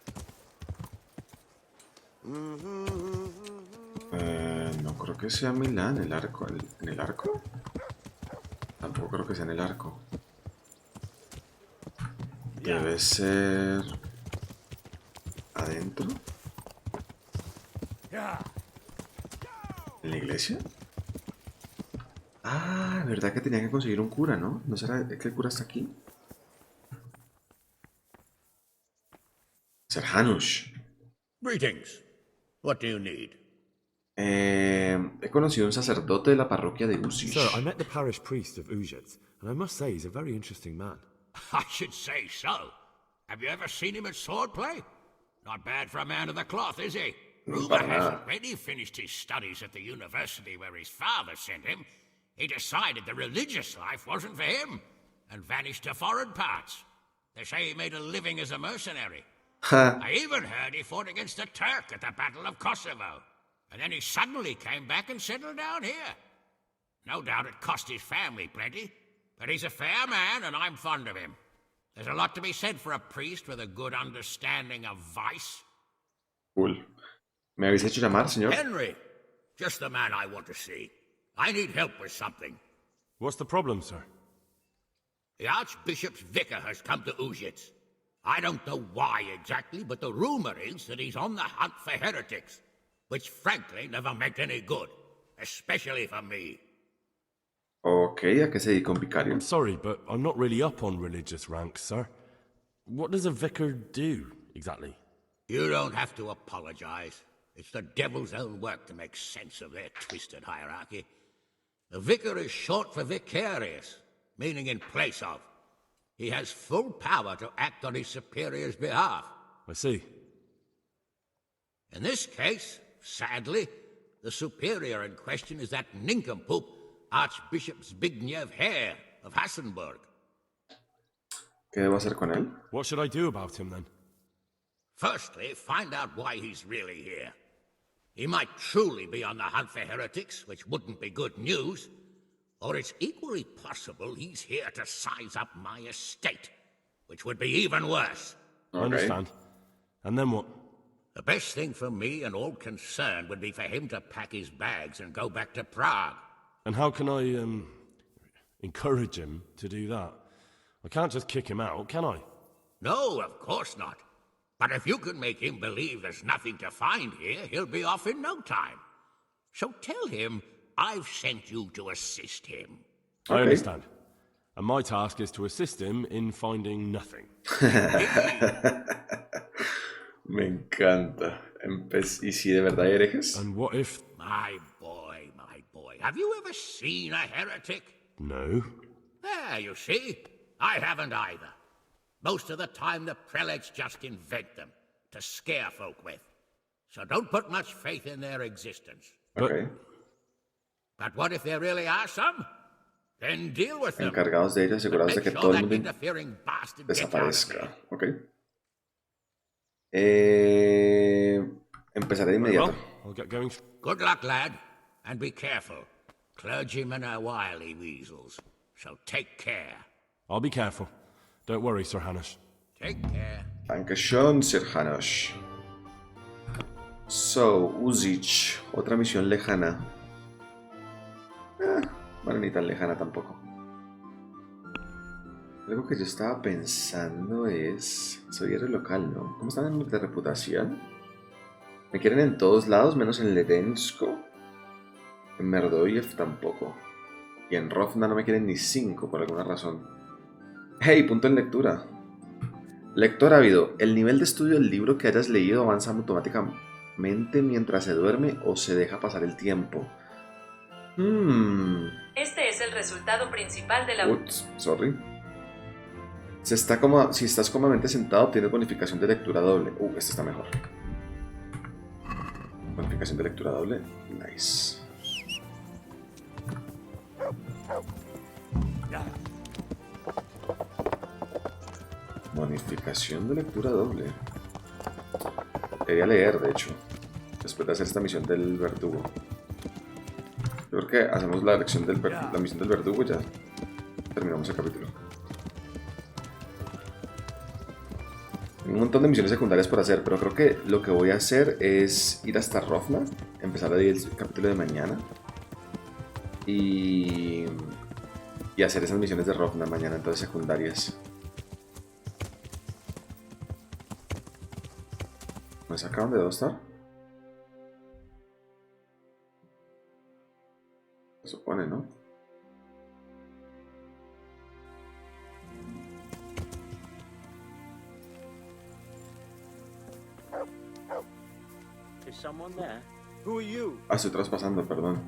No creo que sea Milán, el arco. ¿En el arco? Tampoco creo que sea en el arco. Debe ser... ¿adentro? ¿En la iglesia? Ah, ¿verdad que tenía que conseguir un cura, no? ¿No será que el cura está aquí? Ser Hanush. Greetings. What do you need? He conocido un sacerdote de la parroquia de Uzish. Sir, I met the parish priest of Ujit, and I must say he's a very interesting man. I should say so. Have you ever seen him at swordplay? Not bad for a man of the cloth, is he? Rumor has it when he finished his studies at the university where his father sent him, he decided the religious life wasn't for him, and vanished to foreign parts. They say he made a living as a mercenary. I even heard he fought against the Turk at the Battle of Kosovo. And then he suddenly came back and settled down here. No doubt it cost his family plenty, but he's a fair man and I'm fond of him. There's a lot to be said for a priest with a good understanding of vice. Cool. ¿Me habéis hecho llamar, señor? Henry, just the man I want to see. I need help with something. What's the problem, sir? The Archbishop's vicar has come to Ujits. I don't know why exactly, but the rumor is that he's on the hunt for heretics. Which frankly never meant any good, especially for me. Okay, ¿a qué se dedica un vicario? I'm sorry, but I'm not really up on religious ranks, sir. What does a vicar do, exactly? You don't have to apologize. It's the devil's own work to make sense of their twisted hierarchy. The vicar is short for vicarious, meaning in place of. He has full power to act on his superior's behalf. I see. In this case, sadly, the superior in question is that nincompoop, Archbishop Zbigniew Hare of Hassenburg. ¿Qué debo hacer con él? What should I do about him, then? Firstly, find out why he's really here. He might truly be on the hunt for heretics, which wouldn't be good news. Or it's equally possible he's here to size up my estate, which would be even worse. I understand. And then what? The best thing for me and all concerned would be for him to pack his bags and go back to Prague. And how can I, encourage him to do that? I can't just kick him out, can I? No, of course not. But if you can make him believe there's nothing to find here, he'll be off in no time. So tell him I've sent you to assist him. I understand. And my task is to assist him in finding nothing. Me encanta. ¿Y si de verdad hay herejes? And what if... My boy, my boy. Have you ever seen a heretic? No. There, you see. I haven't either. Most of the time the prelates just invent them to scare folk with. So don't put much faith in their existence. Okay. But what if there really are some? Then deal with them. Encargados de ello, asegurados de que todo el mundo desaparezca. Ok. Empezaré de inmediato. Good luck, lad. And be careful. Clergymen are wily weasels. So take care. I'll be careful. Don't worry, Sir Hanush. Take care. Dankeschön, Sir Hanush. So, Uzic. Otra misión lejana. Bueno, ni tan lejana tampoco. Algo que yo estaba pensando es... Soy héroe local, ¿no? ¿Cómo están en de reputación? Me quieren en todos lados, menos en Ledensko. En Merdoyev tampoco. Y en Rovna no me quieren ni 5 por alguna razón. ¡Hey! Punto en lectura. Lector ávido. El nivel de estudio del libro que hayas leído avanza automáticamente mientras se duerme o se deja pasar el tiempo. Este es el resultado principal de la... Ups, sorry. Si estás cómodamente sentado, obtienes bonificación de lectura doble. Este está mejor. Bonificación de lectura doble. Nice. Bonificación de lectura doble. Quería leer, de hecho, después de hacer esta misión del verdugo. Yo creo que hacemos la misión del verdugo y ya terminamos el capítulo. Tengo un montón de misiones secundarias por hacer, pero creo que lo que voy a hacer es ir hasta Rofna, empezar ahí el capítulo de mañana y hacer esas misiones de Rofna mañana, entonces secundarias. ¿Me sacaron de 2-star? Se supone, ¿no? Is someone there? Who are you? Ah, estoy traspasando, perdón.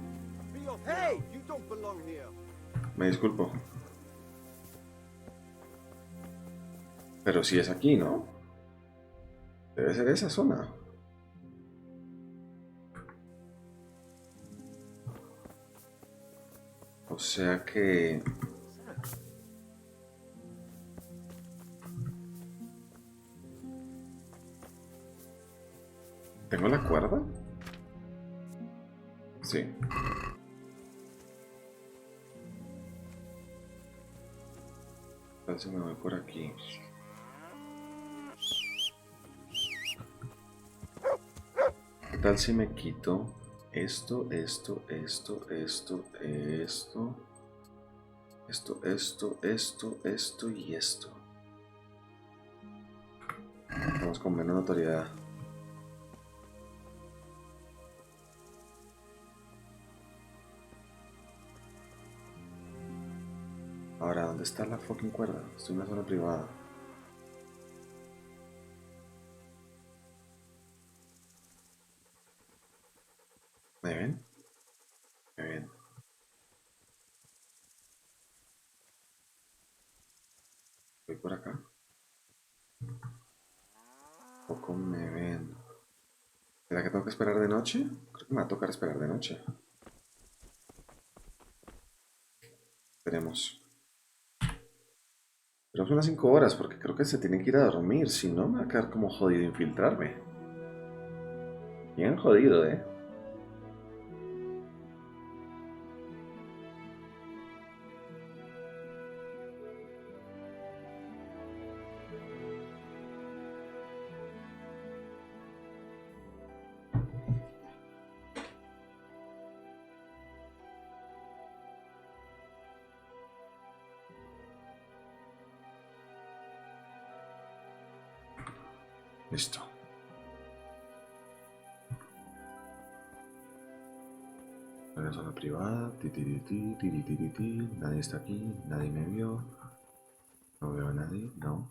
Hey, you don't belong here. Me disculpo. Pero si es aquí, ¿no? Debe ser esa zona. O sea que... ¿Tengo la cuerda? Sí. Entonces me voy por aquí. ¿Qué tal si me quito esto y esto? Vamos con menos notoriedad. Ahora, ¿dónde está la fucking cuerda? Estoy en una zona privada. ¿Me ven? ¿Me ven? Voy por acá. Poco me ven. ¿Será que tengo que esperar de noche? Creo que me va a tocar esperar de noche. Esperemos. Pero son unas 5 horas porque creo que se tienen que ir a dormir. Si no, me va a quedar como jodido infiltrarme. Bien jodido, ¿eh? Listo. La zona privada. Nadie está aquí. Nadie me vio. No veo a nadie. No.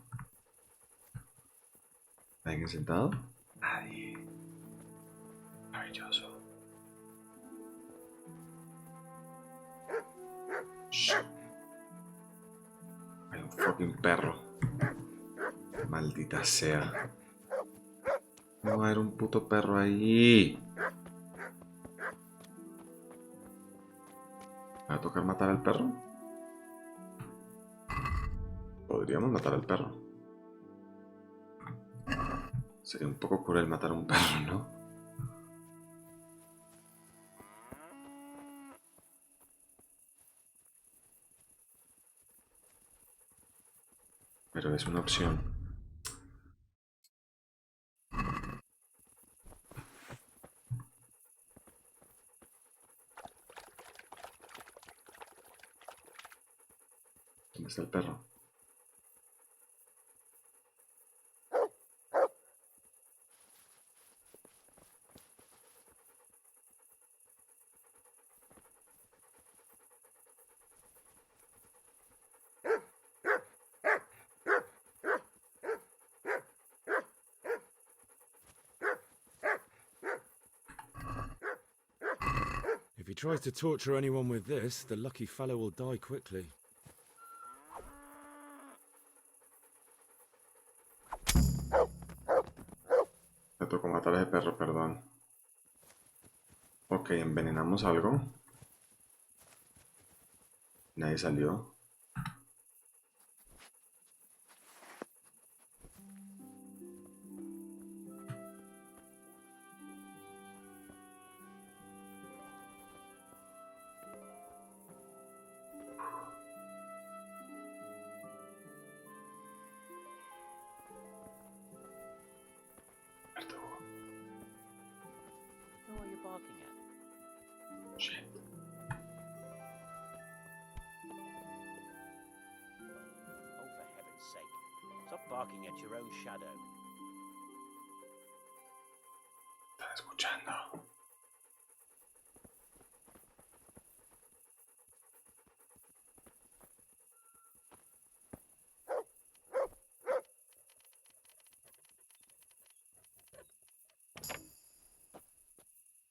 ¿Alguien sentado? Nadie. Maravilloso. Shh. Hay un fucking perro. Maldita sea. No va a haber un puto perro ahí. ¿Me va a tocar matar al perro? Podríamos matar al perro. Sería un poco cruel matar a un perro, ¿no? Pero es una opción. ¿Dónde está el perro? If he tries to torture anyone with this, the lucky fellow will die quickly. Me tocó matar a ese perro, perdón. Ok, envenenamos algo. Nadie salió. barking at? Shit. Oh, for heaven's sake. Stop barking at your own shadow. Están escuchando.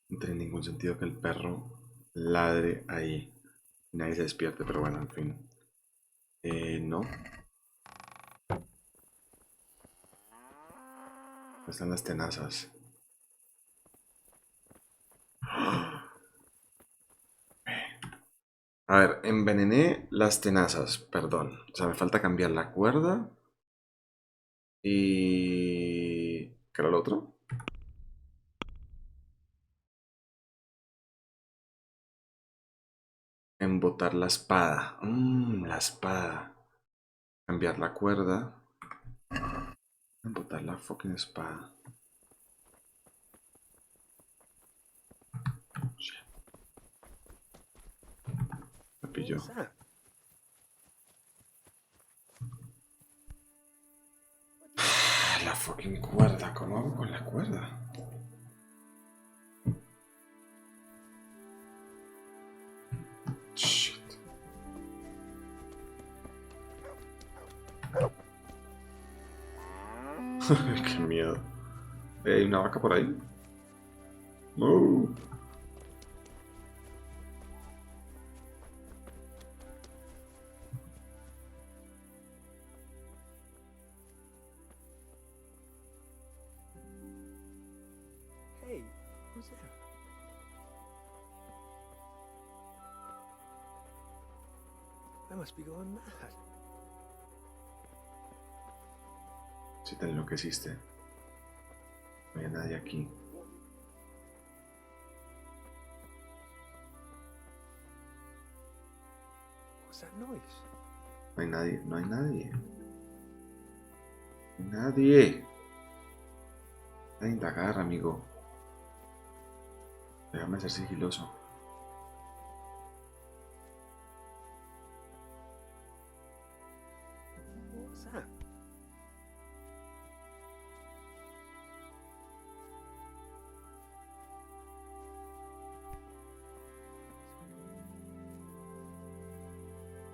No tiene ningún sentido que el perro ladre ahí. Nadie se despierte, pero bueno, en fin. No. Están las tenazas. A ver, envenené las tenazas, perdón. O sea, me falta cambiar la cuerda. Y... ¿qué era lo otro? Embotar la espada. La espada. Cambiar la cuerda. Embotar la fucking espada. Shit. Me pilló. La fucking cuerda. ¿Cómo hago con la cuerda? Shit. Qué miedo. ¿Hay una vaca por ahí? ¡Oh! Hey, who's there? I must be going mad. Si te enloqueciste. No hay nadie aquí. What's that noise? No hay nadie, no hay nadie. No hay nadie. Voy a indagar, amigo. Déjame ser sigiloso. What's that?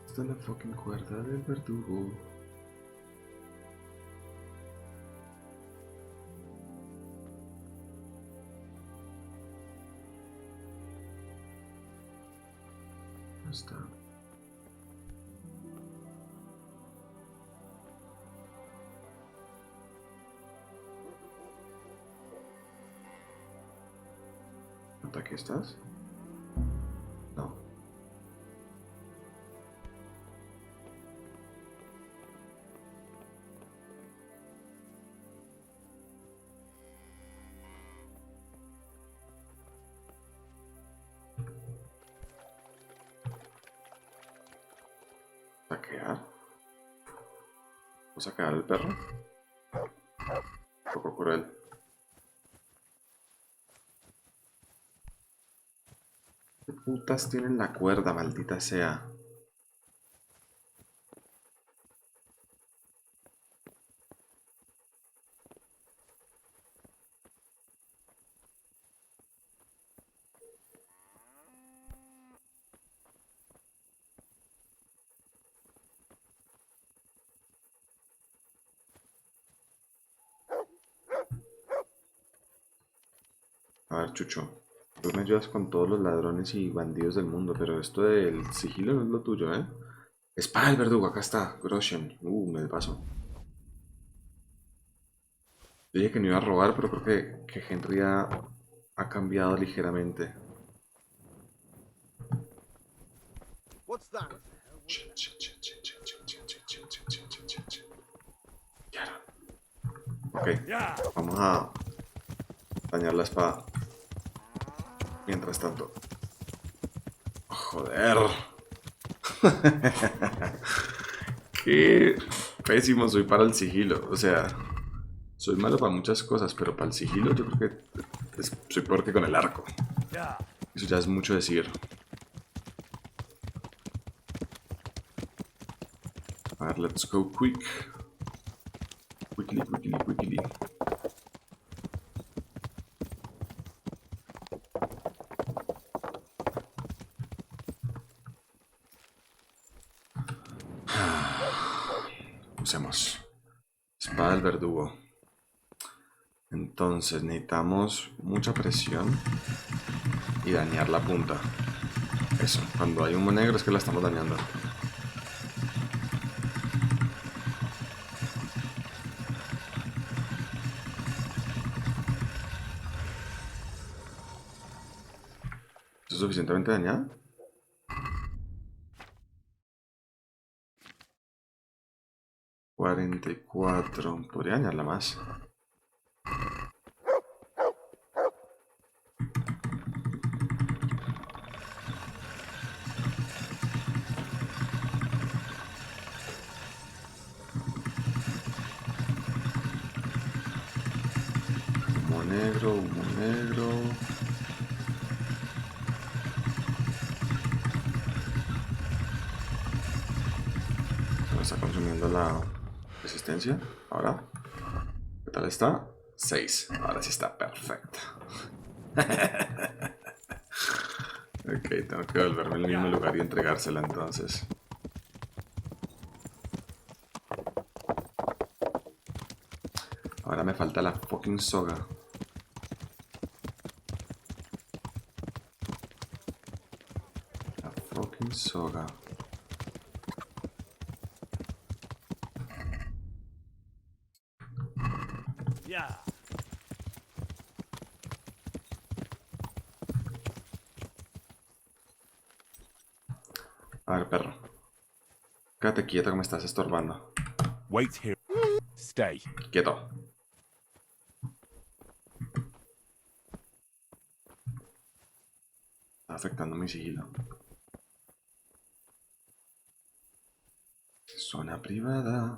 Esta es la fucking cuerda del verdugo. ¿Dónde está? ¿Aquí estás? No. ¿Saquear? ¿O sacar al perro? Un poco cruel. ¿Qué putas tienen la cuerda, maldita sea? A ver, Chucho, tú me ayudas con todos los ladrones y bandidos del mundo, pero esto del sigilo no es lo tuyo, ¿eh? Espada del verdugo, acá está, Groshen. Me paso. Yo dije que no iba a robar, pero creo que Henry ha cambiado ligeramente. Ok, vamos a dañar la espada. Mientras tanto. Joder. Qué pésimo soy para el sigilo. O sea, soy malo para muchas cosas, pero para el sigilo yo creo que soy peor que con el arco. Eso ya es mucho decir. A ver, let's go quick. Quickly. Usemos espada del verdugo. Entonces necesitamos mucha presión y dañar la punta. Eso, cuando hay humo negro es que la estamos dañando. ¿Esto es suficientemente dañada? $44. Podría dañarla más. Humo negro. Se me está consumiendo la resistencia. Ahora, ¿qué tal está? 6. Ahora sí está perfecta. Ok, tengo que volverme al mismo lugar y entregársela entonces. Ahora me falta la fucking soga. La fucking soga. A ver, perro. Quédate quieto que me estás estorbando. Wait here. Stay. Quieto. Está afectando mi sigilo. Zona privada.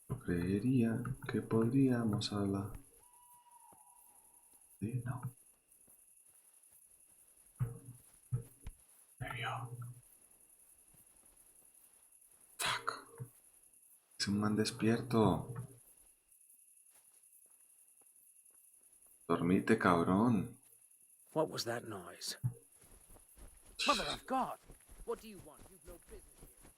Yo creería que podríamos hablar. Sí, no. Me vio. Fuck. Es un man despierto. Dormite, cabrón. What was that noise? Mother of God! What do you want? You've no business here.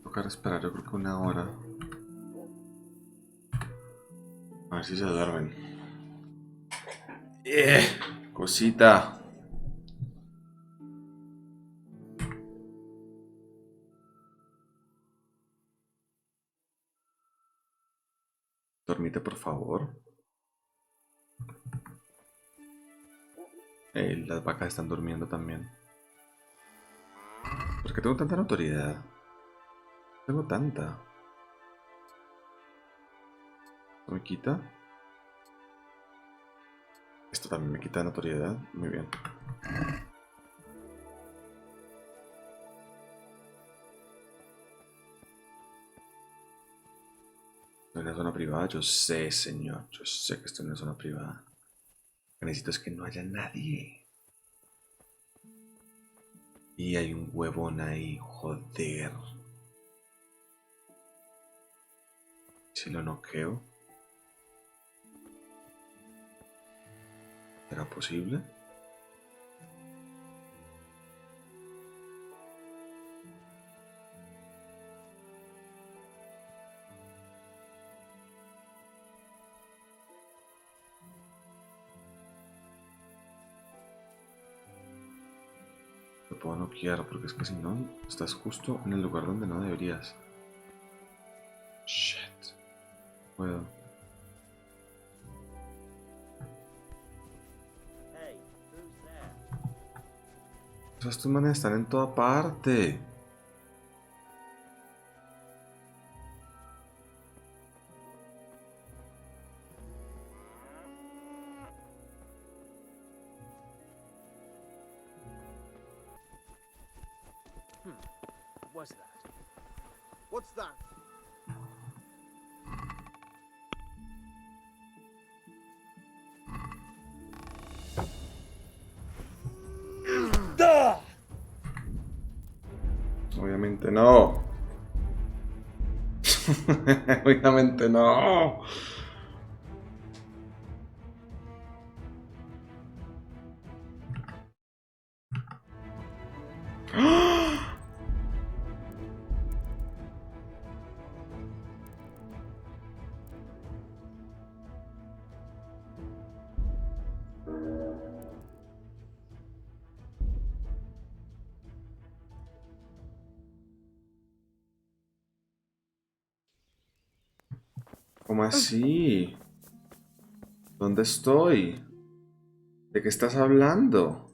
Tocar esperar, yo creo que 1 hora. A ver si se duermen. Cosita. Dormite, por favor. Las vacas están durmiendo también. ¿Por qué tengo tanta notoriedad? Tengo tanta. ¿Esto me quita? Esto también me quita notoriedad. Muy bien. Estoy en una zona privada. Yo sé, señor. Yo sé que estoy en una zona privada. Lo que necesito es que no haya nadie. Y hay un huevón ahí. Joder. Si lo noqueo. ¿Será posible? Te puedo noquear porque es que si no, estás justo en el lugar donde no deberías. Shit. Puedo. Estos manes están en toda parte. What's that? What's that? Genuinamente no. Genuinamente no. ¿Cómo así? ¿Dónde estoy? ¿De qué estás hablando?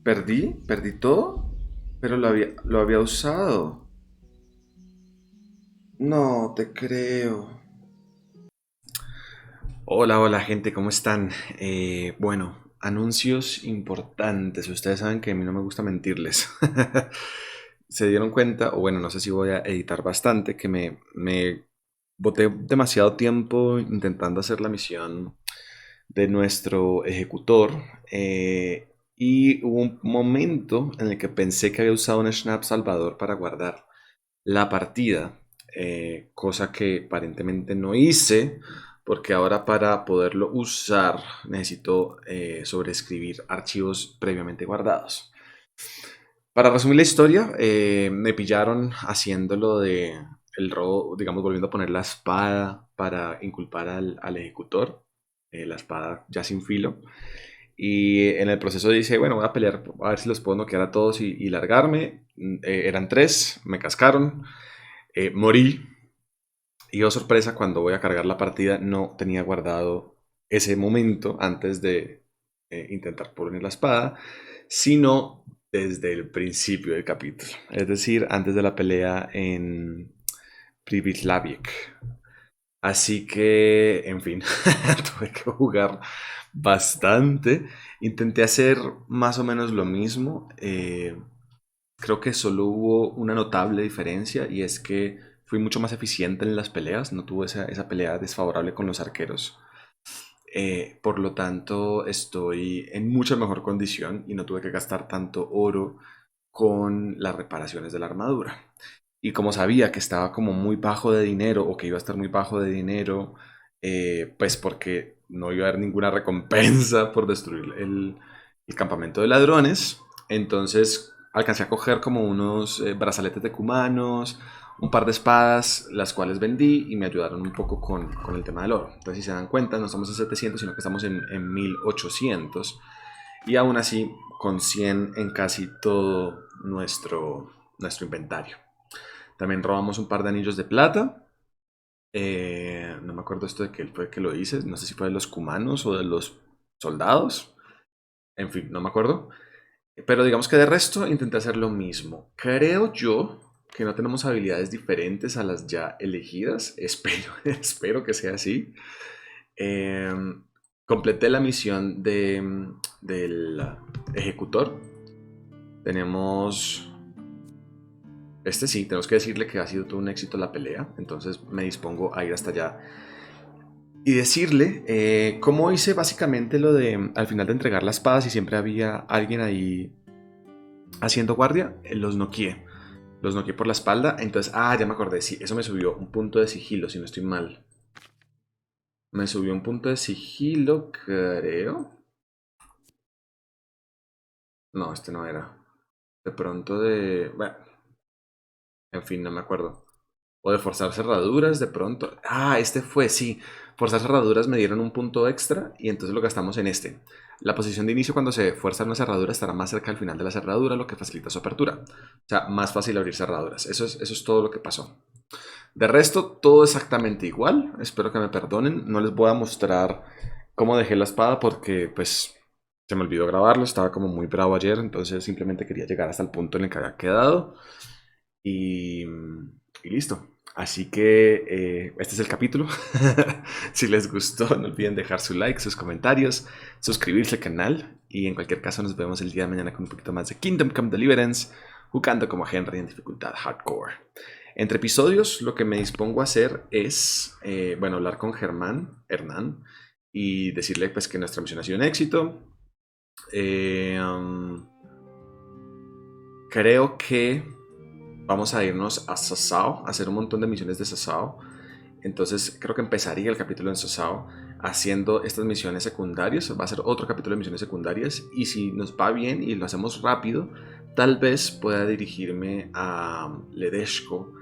¿Perdí todo? Pero lo había usado. No te creo. Hola gente, ¿cómo están? Bueno, anuncios importantes. Ustedes saben que a mí no me gusta mentirles. Se dieron cuenta, o bueno, no sé si voy a editar bastante, que me boté demasiado tiempo intentando hacer la misión de nuestro ejecutor. Y hubo un momento en el que pensé que había usado un snap salvador para guardar la partida, cosa que aparentemente no hice, porque ahora para poderlo usar necesito sobreescribir archivos previamente guardados. Para resumir la historia, me pillaron haciéndolo de el robo, digamos, volviendo a poner la espada para inculpar al ejecutor, la espada ya sin filo. Y en el proceso dice, bueno, voy a pelear a ver si los puedo noquear a todos y largarme. Eran 3, me cascaron, morí. Y oh sorpresa, cuando voy a cargar la partida no tenía guardado ese momento antes de intentar poner la espada, sino desde el principio del capítulo. Es decir, antes de la pelea en Pribislavic. Así que, en fin, tuve que jugar bastante. Intenté hacer más o menos lo mismo. Creo que solo hubo una notable diferencia y es que fui mucho más eficiente en las peleas. No tuve esa pelea desfavorable con los arqueros. Por lo tanto, estoy en mucha mejor condición y no tuve que gastar tanto oro con las reparaciones de la armadura. Y como sabía que estaba como muy bajo de dinero o que iba a estar muy bajo de dinero, pues porque no iba a haber ninguna recompensa por destruir el campamento de ladrones, entonces alcancé a coger como unos brazaletes de cumanos, un par de espadas, las cuales vendí y me ayudaron un poco con el tema del oro. Entonces, si se dan cuenta, no estamos en 700, sino que estamos en 1800. Y aún así, con 100 en casi todo nuestro inventario. También robamos un par de anillos de plata. No me acuerdo esto de que fue que lo hice. No sé si fue de los cumanos o de los soldados. En fin, no me acuerdo. Pero digamos que de resto intenté hacer lo mismo. Creo yo que no tenemos habilidades diferentes a las ya elegidas. Espero que sea así. Completé la misión del ejecutor. Tenemos... sí, tenemos que decirle que ha sido todo un éxito la pelea. Entonces me dispongo a ir hasta allá y decirle cómo hice básicamente lo de al final de entregar las espadas y siempre había alguien ahí haciendo guardia. Los noqueé por la espalda. Entonces, ya me acordé, sí, eso me subió un punto de sigilo, si no estoy mal. Me subió un punto de sigilo, creo. No, este no era. De pronto de... Bueno, en fin, no me acuerdo. O de forzar cerraduras, de pronto. Este fue, sí. Forzar cerraduras me dieron un punto extra y entonces lo gastamos en este. La posición de inicio cuando se fuerza una cerradura estará más cerca al final de la cerradura, lo que facilita su apertura. O sea, más fácil abrir cerraduras. Eso es todo lo que pasó. De resto, todo exactamente igual. Espero que me perdonen. No les voy a mostrar cómo dejé la espada porque, pues, se me olvidó grabarlo. Estaba como muy bravo ayer, entonces simplemente quería llegar hasta el punto en el que había quedado. Y listo. Así que este es el capítulo. Si les gustó, no olviden dejar su like, sus comentarios, suscribirse al canal. Y en cualquier caso nos vemos el día de mañana con un poquito más de Kingdom Come Deliverance, jugando como Henry en dificultad hardcore. Entre episodios lo que me dispongo a hacer es, hablar con Hernán y decirle pues que nuestra misión ha sido un éxito. Creo que vamos a irnos a Sasao, a hacer un montón de misiones de Sasao. Entonces creo que empezaría el capítulo en Sasao haciendo estas misiones secundarias. Va a ser otro capítulo de misiones secundarias. Y si nos va bien y lo hacemos rápido, tal vez pueda dirigirme a Ledeshko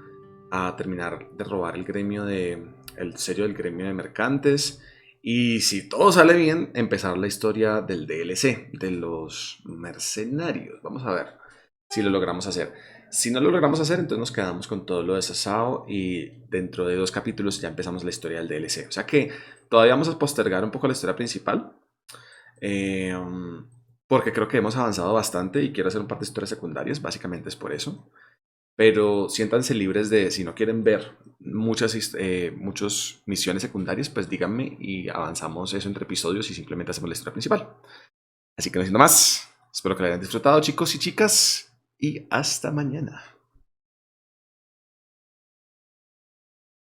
a terminar de robar el sello del gremio de mercantes. Y si todo sale bien, empezar la historia del DLC, de los mercenarios. Vamos a ver si lo logramos hacer. Si no lo logramos hacer, entonces nos quedamos con todo lo de Sasao y dentro de 2 capítulos ya empezamos la historia del DLC. O sea que todavía vamos a postergar un poco la historia principal. Porque creo que hemos avanzado bastante y quiero hacer un par de historias secundarias. Básicamente es por eso. Pero siéntanse libres de, si no quieren ver muchas misiones secundarias, pues díganme y avanzamos eso entre episodios y simplemente hacemos la historia principal. Así que no siendo más, espero que lo hayan disfrutado, chicos y chicas, y hasta mañana.